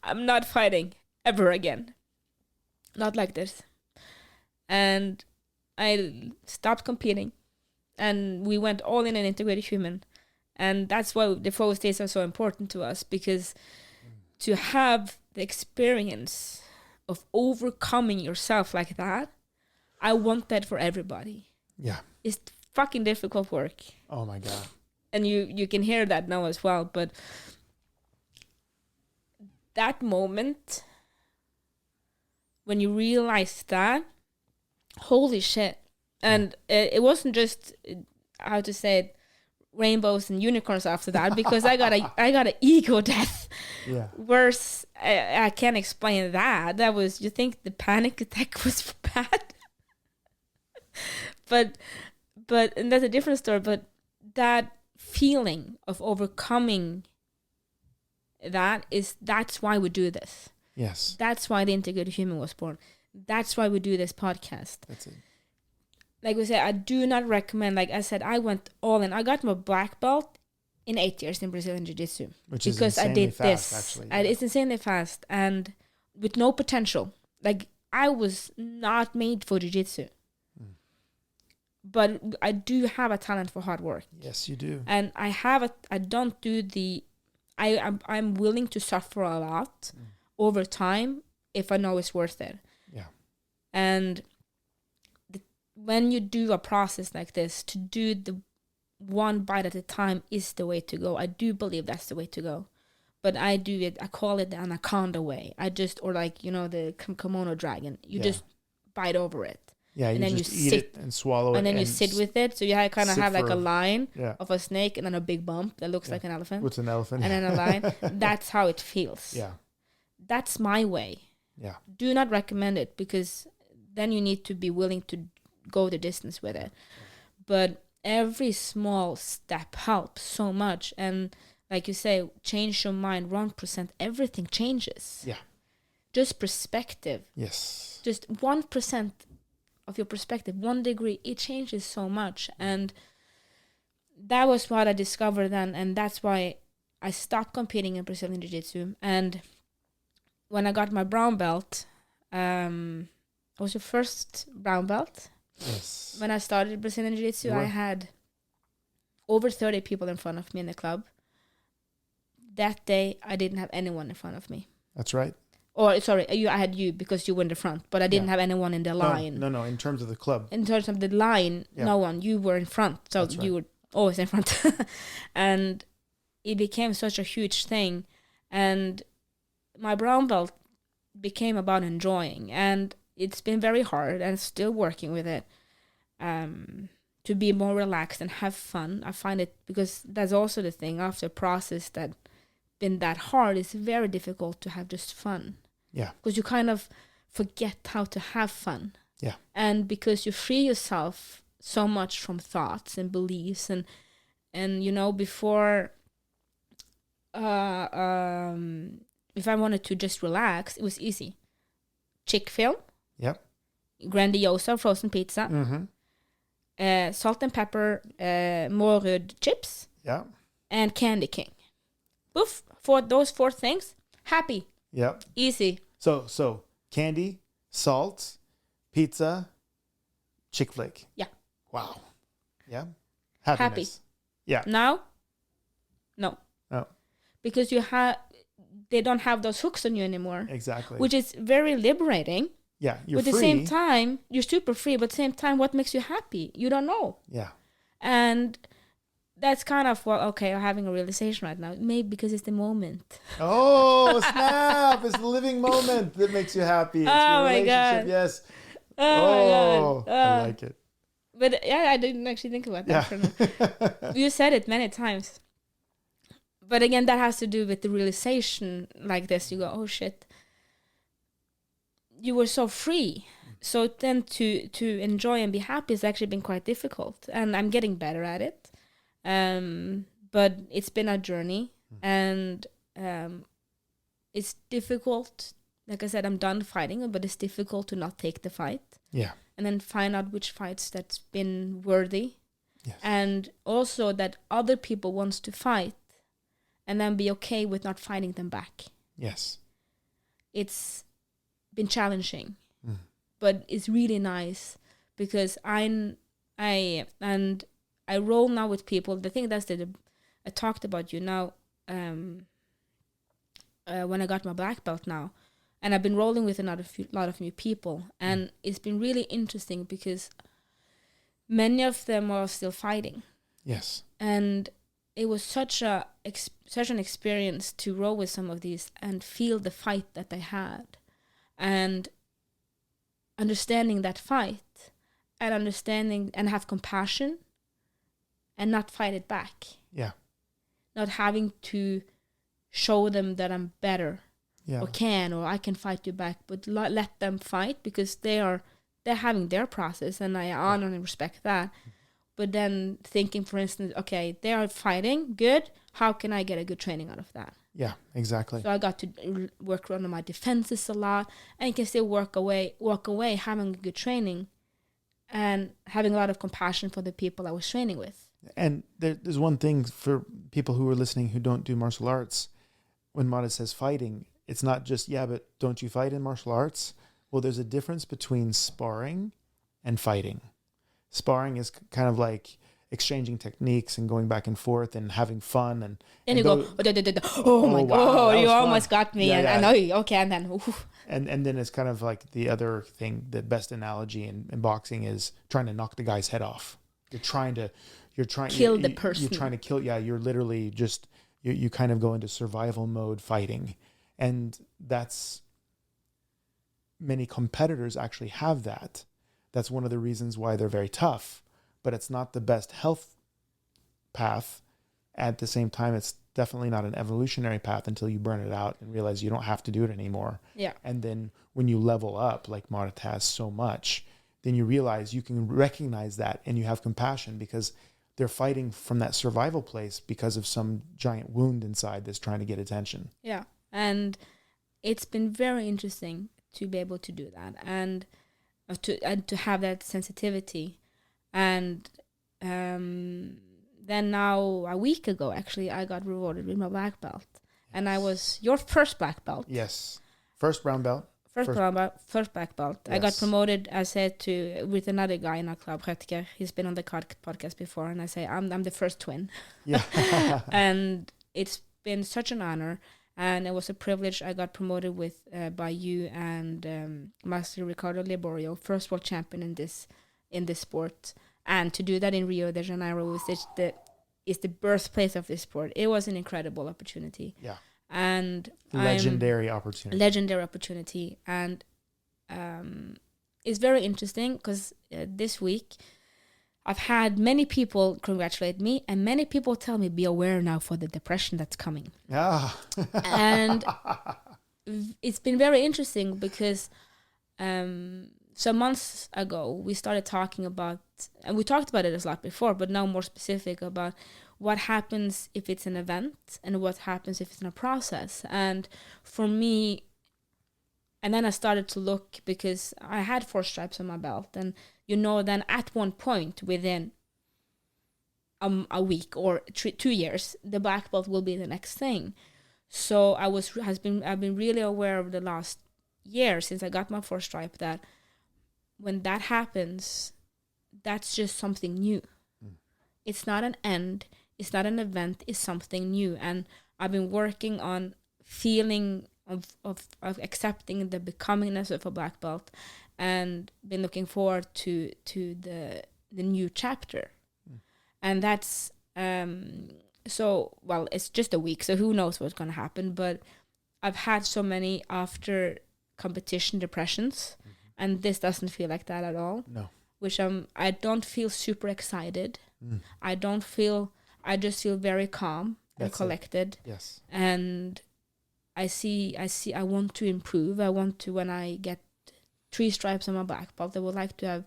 I'm not fighting ever again. Not like this. And I stopped competing. And we went all in an integrated human. And that's why the 4 days are so important to us, because to have the experience of overcoming yourself like that, I want that for everybody. Yeah. It's fucking difficult work. Oh my God. And you can hear that now as well, but that moment when you realize that, holy shit. And it wasn't just, how to say it, rainbows and unicorns after that because I got a ego death. Yeah. Worse, I can't explain that. That was, you think the panic attack was bad? but and that's a different story. But that feeling of overcoming that's why we do this. Yes. That's why the Integrated Human was born. That's why we do this podcast. That's it. Like we said, I do not recommend, like I said, I went all in. I got my black belt in 8 years in Brazilian Jiu-Jitsu. Which is because insanely I did fast, this. actually. And it's insanely fast and with no potential. Like, I was not made for Jiu-Jitsu. But I do have a talent for hard work. Yes, you do. And I'm willing to suffer a lot over time if I know it's worth it. Yeah. And when you do a process like this, to do the one bite at a time is the way to go. I do believe that's the way to go. But I call it the anaconda way. Or like, the kimono dragon. You just bite over it. Yeah, and you then just you eat sit, it and swallow it. And then you sit with it. So you kind of have like a line yeah. of a snake and then a big bump that looks like an elephant. What's an elephant? And then a line. That's how it feels. Yeah. That's my way. Yeah. Do not recommend it because then you need to be willing to go the distance with it. But every small step helps so much. And like you say, change your mind 1%, everything changes. Yeah. Just perspective. Yes. Just 1% of your perspective, 1 degree, it changes so much. And that was what I discovered then. And that's why I stopped competing in Brazilian Jiu-Jitsu. And when I got my brown belt, it was your first brown belt. Yes. When I started Brazilian Jiu-Jitsu, I had over 30 people in front of me in the club. That day, I didn't have anyone in front of me. That's right. Or, sorry, I had you because you were in the front, but I didn't have anyone in the line. No, in terms of the club. In terms of the line, no one. You were in front, so you were always in front. And it became such a huge thing. And my brown belt became about enjoying. And it's been very hard, and still working with it, to be more relaxed and have fun. I find it, because that's also the thing, after a process that been that hard, it's very difficult to have just fun. Yeah. Because you kind of forget how to have fun. Yeah. And because you free yourself so much from thoughts and beliefs and before if I wanted to just relax, it was easy. Chick-fil. Yep. Grandiosa frozen pizza. Mm-hmm. Salt and pepper Marit chips. Yeah. And Candy King. Poof. For those 4 things, happy. Yep. Easy. So candy, salt, pizza, chick flick. Yeah. Wow. Yeah. Happiness. Happy. Yeah. Now? No. Oh. Because they don't have those hooks on you anymore. Exactly. Which is very liberating. Yeah. You're free. But at the same time, you're super free. But at the same time, what makes you happy? You don't know. Yeah. And that's kind of I'm having a realization right now. Maybe because it's the moment. Oh, snap. It's the living moment that makes you happy. It's your my relationship. God. Yes. Oh, my God. I like it. But yeah, I didn't actually think about that. Yeah. You said it many times. But again, that has to do with the realization like this. You go, oh, shit. You were so free. So then to enjoy and be happy has actually been quite difficult. And I'm getting better at it. But it's been a journey. And it's difficult. Like I said, I'm done fighting, but it's difficult to not take the fight. Yeah. And then find out which fights that's been worthy. Yes. And also that other people wants to fight and then be okay with not fighting them back. Yes. It's been challenging, but it's really nice because I roll now with people. I think that's I talked about you now when I got my black belt now. And I've been rolling with a lot of new people. And it's been really interesting because many of them are still fighting. Yes. And it was such an experience to roll with some of these and feel the fight that they had. And understanding that fight and understanding and have compassion and not fight it back. Yeah. Not having to show them that I'm better or I can fight you back, but let them fight because they're having their process, and I honor and respect that. But then thinking, for instance, okay, they are fighting, good. How can I get a good training out of that? Yeah, exactly. So I got to work on my defenses a lot, and can still walk away having a good training and having a lot of compassion for the people I was training with. And there's one thing for people who are listening who don't do martial arts. When Marit says fighting, it's not just, but don't you fight in martial arts? Well, there's a difference between sparring and fighting. Sparring is kind of like exchanging techniques and going back and forth and having fun. And you go, oh my God, you almost got me. And okay, and then, oof. And then it's kind of like the other thing, the best analogy in boxing is trying to knock the guy's head off. You're trying to kill the person. You're trying to kill. Yeah, you're literally just you kind of go into survival mode fighting, and that's many competitors actually have that. That's one of the reasons why they're very tough, but it's not the best health path. At the same time, it's definitely not an evolutionary path until you burn it out and realize you don't have to do it anymore. Yeah. And then when you level up, like Marit has so much, then you realize you can recognize that and you have compassion because they're fighting from that survival place because of some giant wound inside that's trying to get attention. Yeah. And it's been very interesting to be able to do that and to have that sensitivity. And then now a week ago, actually, I got rewarded with my black belt. Yes. And I was your first black belt. Yes. First brown belt. First black belt. Yes. I got promoted, I said, with another guy in our club, Rutger. He's been on the podcast before, and I say, I'm the first twin. Yeah. And it's been such an honor, and it was a privilege. I got promoted by you and Master Ricardo Liborio, first world champion in this sport. And to do that in Rio de Janeiro is the birthplace of this sport. It was an incredible opportunity. Yeah. And legendary opportunity. And it's very interesting because this week I've had many people congratulate me, and many people tell me, be aware now for the depression that's coming. And it's been very interesting because some months ago we started talking about, and we talked about it a lot before, but now more specific about what happens if it's an event and what happens if it's in a process. And for me, and then I started to look, because I had 4 stripes on my belt, and then at one point within a week or 2 years, the black belt will be the next thing. So I've been really aware of the last year since I got my 4th stripe that when that happens, that's just something new. It's not an end. It's not an event. It's something new. And I've been working on feeling of accepting the becomingness of a black belt, and been looking forward to the new chapter. And that's it's just a week, so who knows what's going to happen. But I've had so many after competition depressions, and this doesn't feel like that at all. No. Which I don't feel super excited. I just feel very calm and collected. Yes. And I want to improve. I want to, when I get 3 stripes on my black belt, I would like to have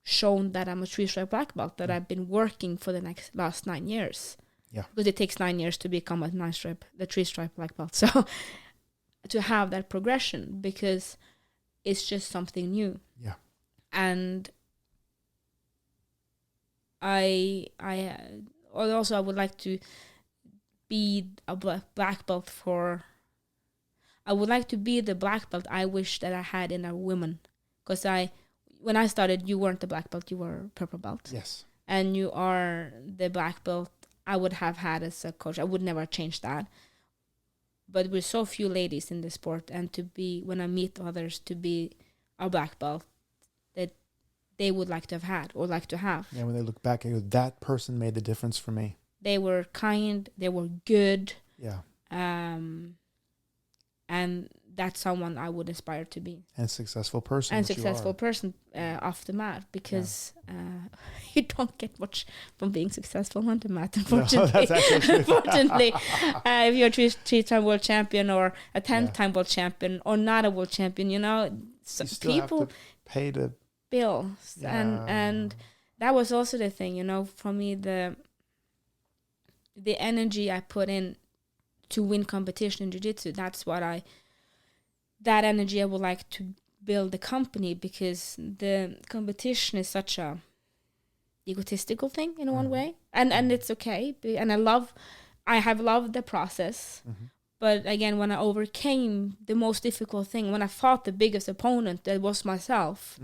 shown that I'm a 3-stripe black belt, that I've been working for the last 9 years. Yeah. Because it takes 9 years to become the 3-stripe black belt. So to have that progression, because it's just something new. Yeah. And I would like to be a black belt I would like to be the black belt I wish that I had in a woman. Because when I started, you weren't the black belt, you were purple belt. Yes. And you are the black belt I would have had as a coach. I would never change that. But we're so few ladies in the sport, and to be, when I meet others, to be a black belt that they would like to have had or like to have. Yeah, when they look back, that person made the difference for me. They were kind, they were good. Yeah. And that's someone I would aspire to be. And a successful person. And successful person off the mat, because you don't get much from being successful on the mat, unfortunately. No, that's actually true. Unfortunately, if you're a three-time world champion or a 10th-time world champion or not a world champion, you know, you still people have to pay the bills. And that was also the thing, you know, for me, the energy I put in to win competition in jiu-jitsu, that energy I would like to build the company, because the competition is such a egotistical thing in one way, and it's okay, and I have loved the process. But again, when I overcame the most difficult thing, when I fought the biggest opponent, that was myself,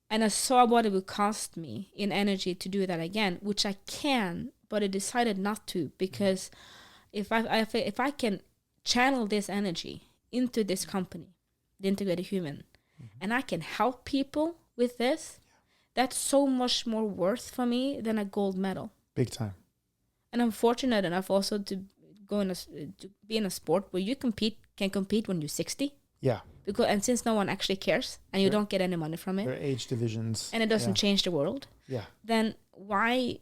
and I saw what it would cost me in energy to do that again, which I can, but I decided not to, because if I can channel this energy into this company, the Integrated Human, and I can help people with this, that's so much more worth for me than a gold medal. Big time. And I'm fortunate enough also to be in a sport where you can compete when you're 60. Yeah. And since no one actually cares and you don't get any money from it, there are age divisions, and it doesn't change the world. Yeah. Then why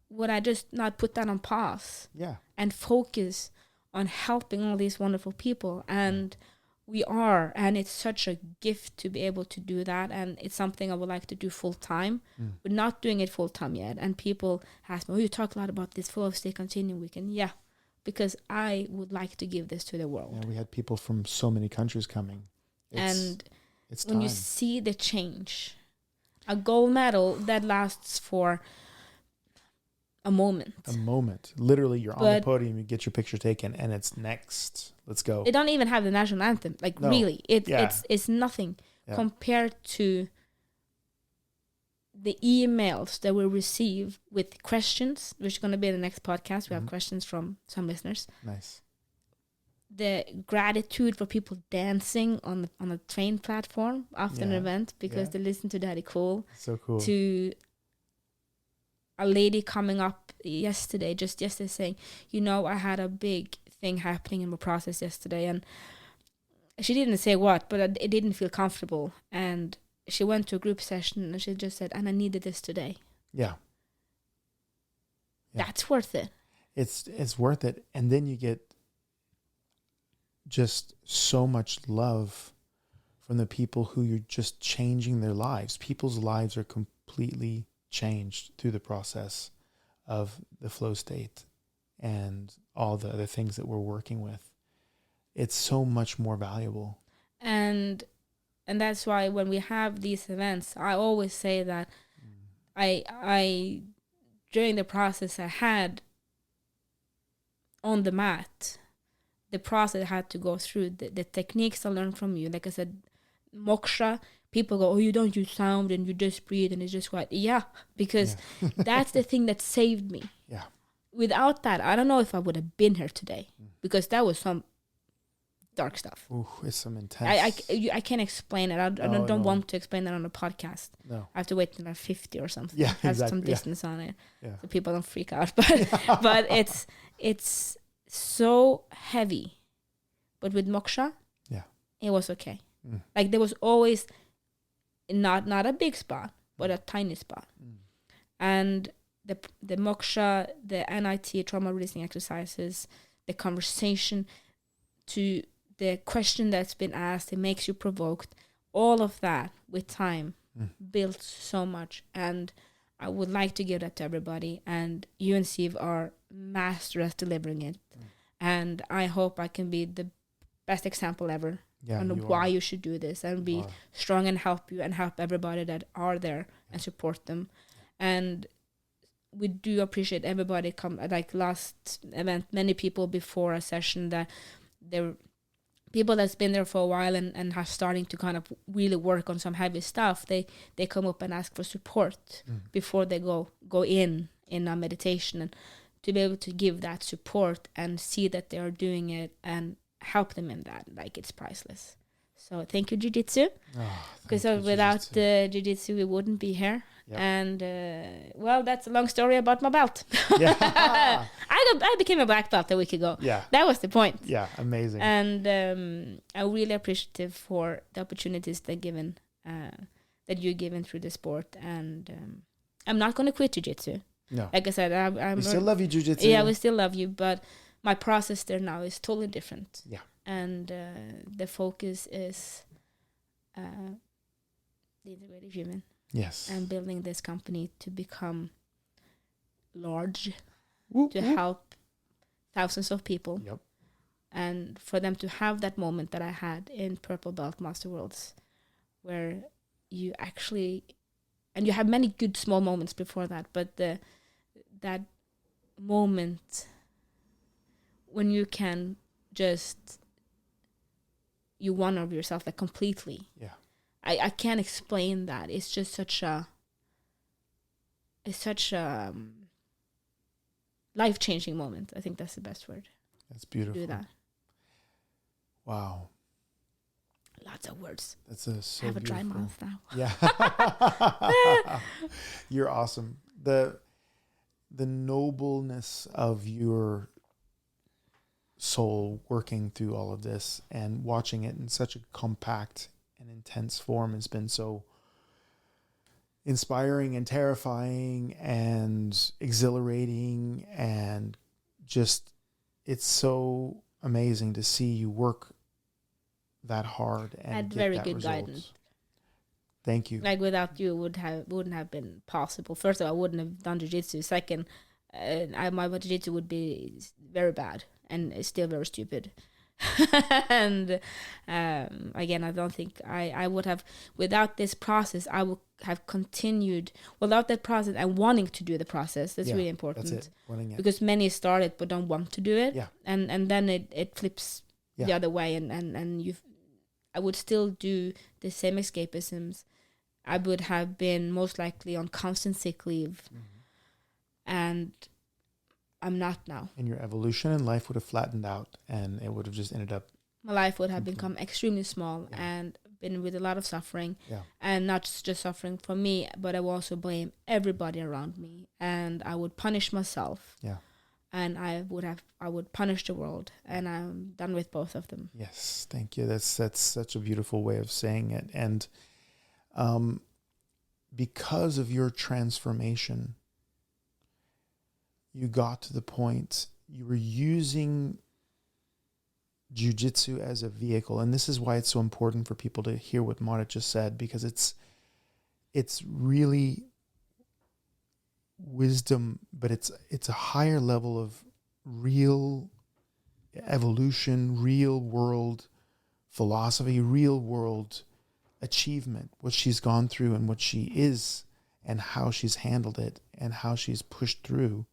would I just not put that on pause? Yeah. And focus on helping all these wonderful people? And and it's such a gift to be able to do that, and it's something I would like to do full time. We're not doing it full time yet, and people ask me, you talk a lot about this Full of Stay Continuing Weekend. Yeah, because I would like to give this to the world. Yeah, we had people from so many countries coming. It's when time. you see the change, a gold medal that lasts for a moment. Literally, you're on the podium, you get your picture taken, and it's next. Let's go. They don't even have the national anthem. Like, no. Really, it's nothing compared to the emails that we receive with questions, which is going to be the next podcast. We have questions from some listeners. Nice. The gratitude for people dancing on a train platform after an event because they listen to Daddy Cool. So cool. To a lady coming up yesterday saying, you know, I had a big thing happening in my process yesterday, and she didn't say what, but it didn't feel comfortable, and she went to a group session and she just said, and I needed this today. Yeah. That's worth it. It's worth it. And then you get just so much love from the people who you're just changing their lives. People's lives are completely changed through the process of the flow state and all the other things that we're working with. It's so much more valuable. And that's why when we have these events, I always say that I during the process I had on the mat, the process I had to go through, the techniques I learned from you. Like I said, moksha, people go, oh, you don't use sound and you just breathe and it's just quiet. Yeah, because that's the thing that saved me. Yeah. Without that, I don't know if I would have been here today, because that was some dark stuff. Ooh, it's some intense. I can't explain it. I don't want to explain that on a podcast. No. I have to wait till I'm 50 or something. Yeah, have some distance on it, so people don't freak out. But it's so heavy. But with moksha, it was okay. Like there was always not a big spot, but a tiny spot. And the moksha, the NIT, trauma releasing exercises, the conversation, to the question that's been asked, it makes you provoked. All of that with time builds so much. And I would like to give that to everybody. And you and Steve are master at delivering it. And I hope I can be the best example ever on why you should do this, and be strong and help you and help everybody that are there and support them. And we do appreciate everybody come. Like last event, many people before a session, that there were people that's been there for a while and have starting to kind of really work on some heavy stuff. They come up and ask for support before they go in a meditation, and to be able to give that support and see that they are doing it and help them in that, like, it's priceless. So thank you, jiu-jitsu. Because without jiu-jitsu, we wouldn't be here. Yep. And well, that's a long story about my belt. Yeah. I became a black belt a week ago. Yeah, that was the point. Yeah, amazing. And I'm really appreciative for the opportunities that you're given through the sport. And I'm not going to quit jiu-jitsu. No, like I said, we still love you, jiu-jitsu. Yeah, we still love you, but my process there now is totally different. Yeah, and the focus is the integrative human. Yes. And building this company to become large, to help thousands of people. Yep. And for them to have that moment that I had in Purple Belt Master Worlds, where you actually, and you have many good small moments before that, but that moment when you can just, you honor yourself like completely. Yeah. I can't explain that. It's just such a life-changing moment. I think that's the best word. That's beautiful. Do that. Wow. Lots of words. That's so have beautiful. A dry mouth now. Yeah. You're awesome. The nobleness of your soul working through all of this and watching it in such a compact and intense form has been so inspiring and terrifying and exhilarating, and just, it's so amazing to see you work that hard and had get very that good result. guidance. Thank you. Like without you, wouldn't have been possible. First of all, I wouldn't have done jiu-jitsu. Second, my jiu-jitsu would be very bad and it's still very stupid. And again, I don't think I would have, without this process, I would have continued without that process and wanting to do the process. That's really important. That's it. Wanting it. Because many start it but don't want to do it. Yeah. And then it flips the other way, and I would still do the same escapisms. I would have been most likely on constant sick leave. And I'm not now. And your evolution in life would have flattened out, and it would have just ended up. My life would have become extremely small and been with a lot of suffering. Yeah. And not just suffering for me, but I would also blame everybody around me. And I would punish myself. Yeah. And I would punish the world. And I'm done with both of them. Yes, thank you. That's such a beautiful way of saying it. And because of your transformation, you got to the point you were using jiu-jitsu as a vehicle. And this is why it's so important for people to hear what Marit just said, because it's really wisdom, but it's a higher level of real evolution, real world philosophy, real world achievement, what she's gone through and what she is and how she's handled it and how she's pushed through,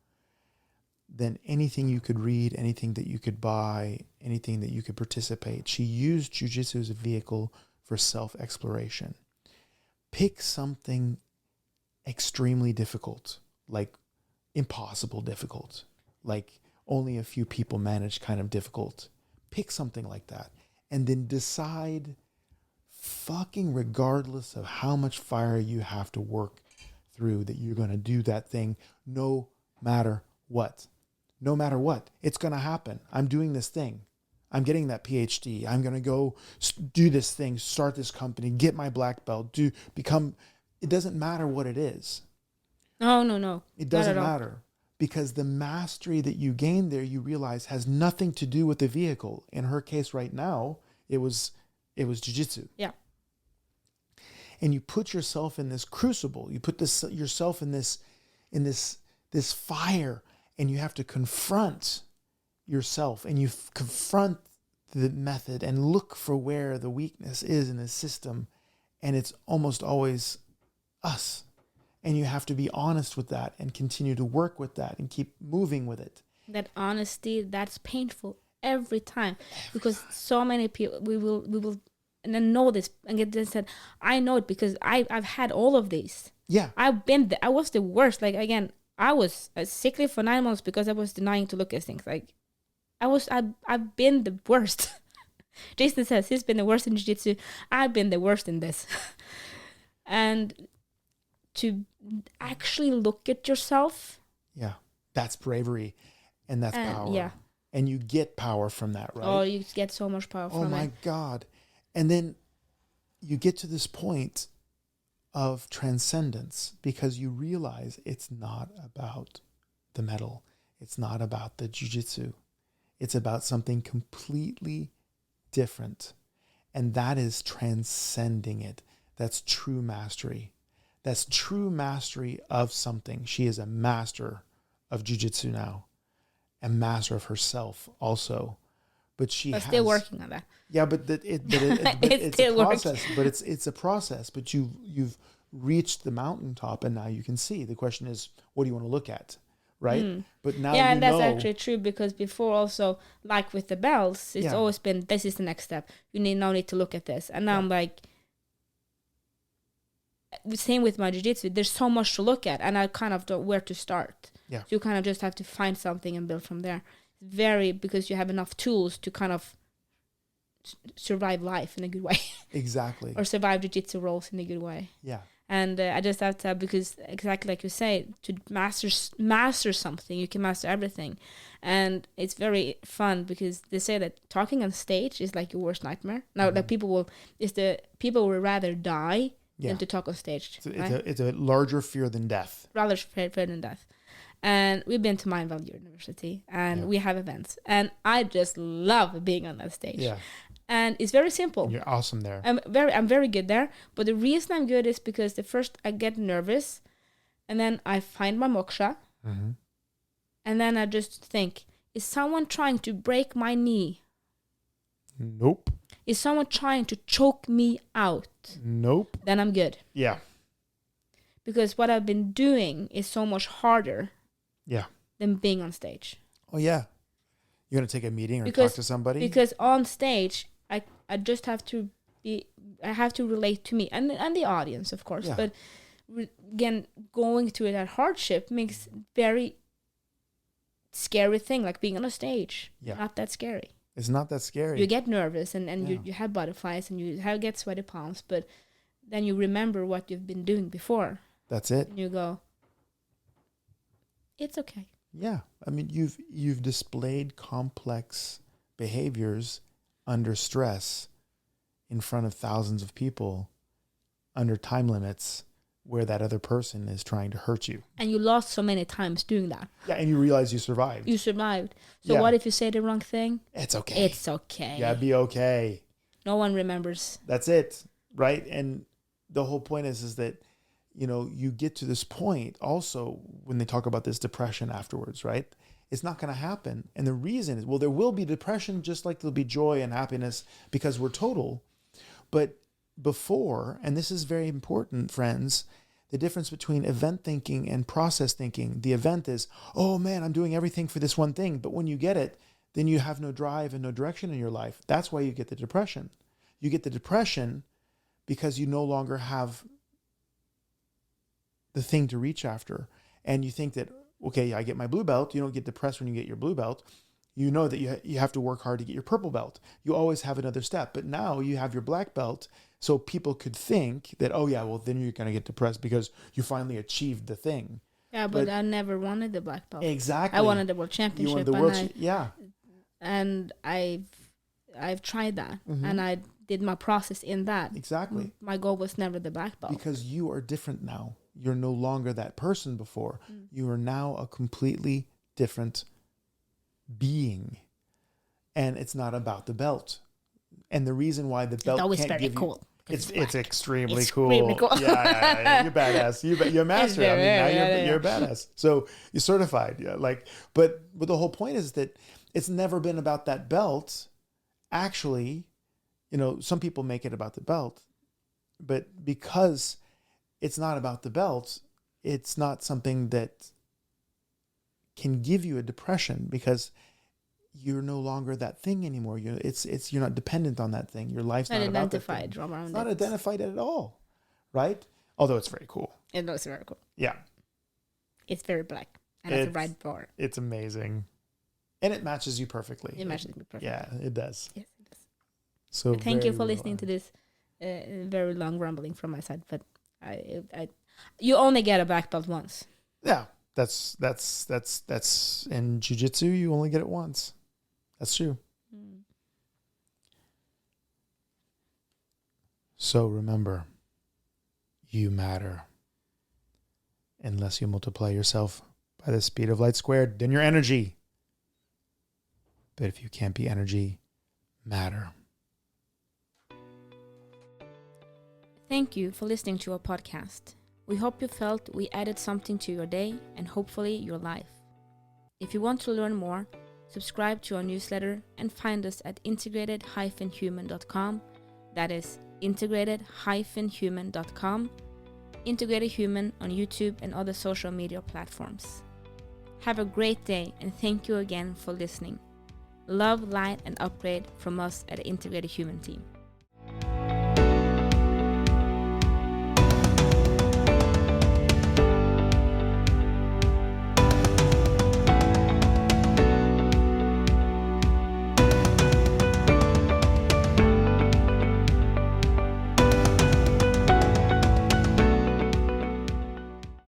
than anything you could read, anything that you could buy, anything that you could participate. She used jiu-jitsu as a vehicle for self-exploration. Pick something extremely difficult, like impossible difficult, like only a few people manage kind of difficult. Pick something like that. And then decide, fucking regardless of how much fire you have to work through, that you're going to do that thing no matter what. No matter what, it's going to happen. I'm doing this thing. I'm getting that PhD. I'm going to go do this thing, start this company, get my black belt, become, it doesn't matter what it is. No. It doesn't matter, because the mastery that you gain there, you realize has nothing to do with the vehicle. In her case right now, it was jiu-jitsu. Yeah. And you put yourself in this crucible. You put yourself in this fire. And you have to confront yourself, and you confront the method and look for where the weakness is in the system. And it's almost always us. And you have to be honest with that and continue to work with that and keep moving with it. That honesty, that's painful every time. Because so many people, we will and then know this and get this said, I know it because I've had all of these. Yeah. I've been I was the worst. Like, again, I was sick leave for 9 months because I was denying to look at things. Like, I've been the worst. Jason says he's been the worst in jiu-jitsu. I've been the worst in this. And to actually look at yourself. Yeah, that's bravery, and that's power. Yeah. And you get power from that, right? Oh, you get so much power from it. Oh my God. And then you get to this point of transcendence because you realize it's not about the medal. It's not about the jiu-jitsu. It's about something completely different. And that is transcending it. That's true mastery. That's true mastery of something. She is a master of jiu-jitsu now, a master of herself also. But she's still working on that. Yeah, but it's a process. But it's a process. But you've reached the mountaintop, and now you can see. The question is, what do you want to look at, right? But now and that's actually true, because before also, like with the belts, it's always been, this is the next step. You need to look at this, and now I'm like, same with my jiu-jitsu. There's so much to look at, and I kind of don't know where to start. Yeah, so you kind of just have to find something and build from there. Because you have enough tools to kind of survive life in a good way. Exactly. Or survive jiu-jitsu roles in a good way. Yeah. And I just have to, because exactly like you say, to master something, you can master everything. And it's very fun because they say that talking on stage is like your worst nightmare. Now, like people will rather die than to talk on stage. It's a larger fear than death. Rather fear than death. And we've been to Mindville University, and we have events. And I just love being on that stage. Yeah. And it's very simple. You're awesome there. I'm very good there. But the reason I'm good is because I get nervous, and then I find my moksha, and then I just think, is someone trying to break my knee? Nope. Is someone trying to choke me out? Nope. Then I'm good. Yeah. Because what I've been doing is so much harder than being on stage. Oh, yeah. You're going to take a meeting or talk to somebody? Because on stage, I just have to relate to me and the audience, of course. Yeah. But again, going through that hardship makes very scary thing, like being on a stage. Yeah. Not that scary. It's not that scary. You get nervous and you have butterflies and you get sweaty palms, but then you remember what you've been doing before. That's it. And you go, it's okay. Yeah. I mean, you've displayed complex behaviors under stress in front of thousands of people under time limits where that other person is trying to hurt you. And you lost so many times doing that. Yeah, and you realize you survived. So what if you say the wrong thing? It's okay. It's okay. Yeah, be okay. No one remembers. That's it, right? And the whole point is that, you get to this point also when they talk about this depression afterwards, right? It's not going to happen. And the reason is, there will be depression just like there'll be joy and happiness because we're total. But before, and this is very important, friends, the difference between event thinking and process thinking. The event is, oh man, I'm doing everything for this one thing. But when you get it, then you have no drive and no direction in your life. That's why you get the depression. You get the depression because you no longer have the thing to reach after. And you think that, okay, I get my blue belt. You don't get depressed when you get your blue belt. You know that you have to work hard to get your purple belt. You always have another step. But now you have your black belt. So people could think that, oh yeah, well then you're going to get depressed because you finally achieved the thing. Yeah, but I never wanted the black belt. Exactly. I wanted the world championship. You wanted the world yeah. And I've tried that. And I did my process in that. Exactly. My goal was never the black belt. Because you are different now. You're no longer that person before. You are now a completely different being. And it's not about the belt. And the reason why the belt always can't very give cool. It's extremely it's cool. Extremely cool. Yeah. You're badass. You're a master. You're a badass. So you're certified. Yeah. But the whole point is that it's never been about that belt. Actually, some people make it about the belt, but because it's not about the belt, it's not something that can give you a depression because you're no longer that thing anymore. You're not dependent on that thing. Your life's not about that thing. It's not identified at all, right? Although it's very cool. It looks very cool. Yeah. It's very black. And it's a red bar. It's amazing. And it matches you perfectly. It matches me perfectly. Yeah, it does. Yes, it does. So thank you for listening to this very long rambling from my side. But you only get a black belt once. Yeah, that's in jiu-jitsu. You only get it once. That's true. So remember, you matter. Unless you multiply yourself by the speed of light squared, then you're energy. But if you can't be energy, matter. Thank you for listening to our podcast. We hope you felt we added something to your day and hopefully your life. If you want to learn more, subscribe to our newsletter and find us at integrated-human.com. That is integrated-human.com. Integrated Human on YouTube and other social media platforms. Have a great day and thank you again for listening. Love, light, and upgrade from us at the Integrated Human team.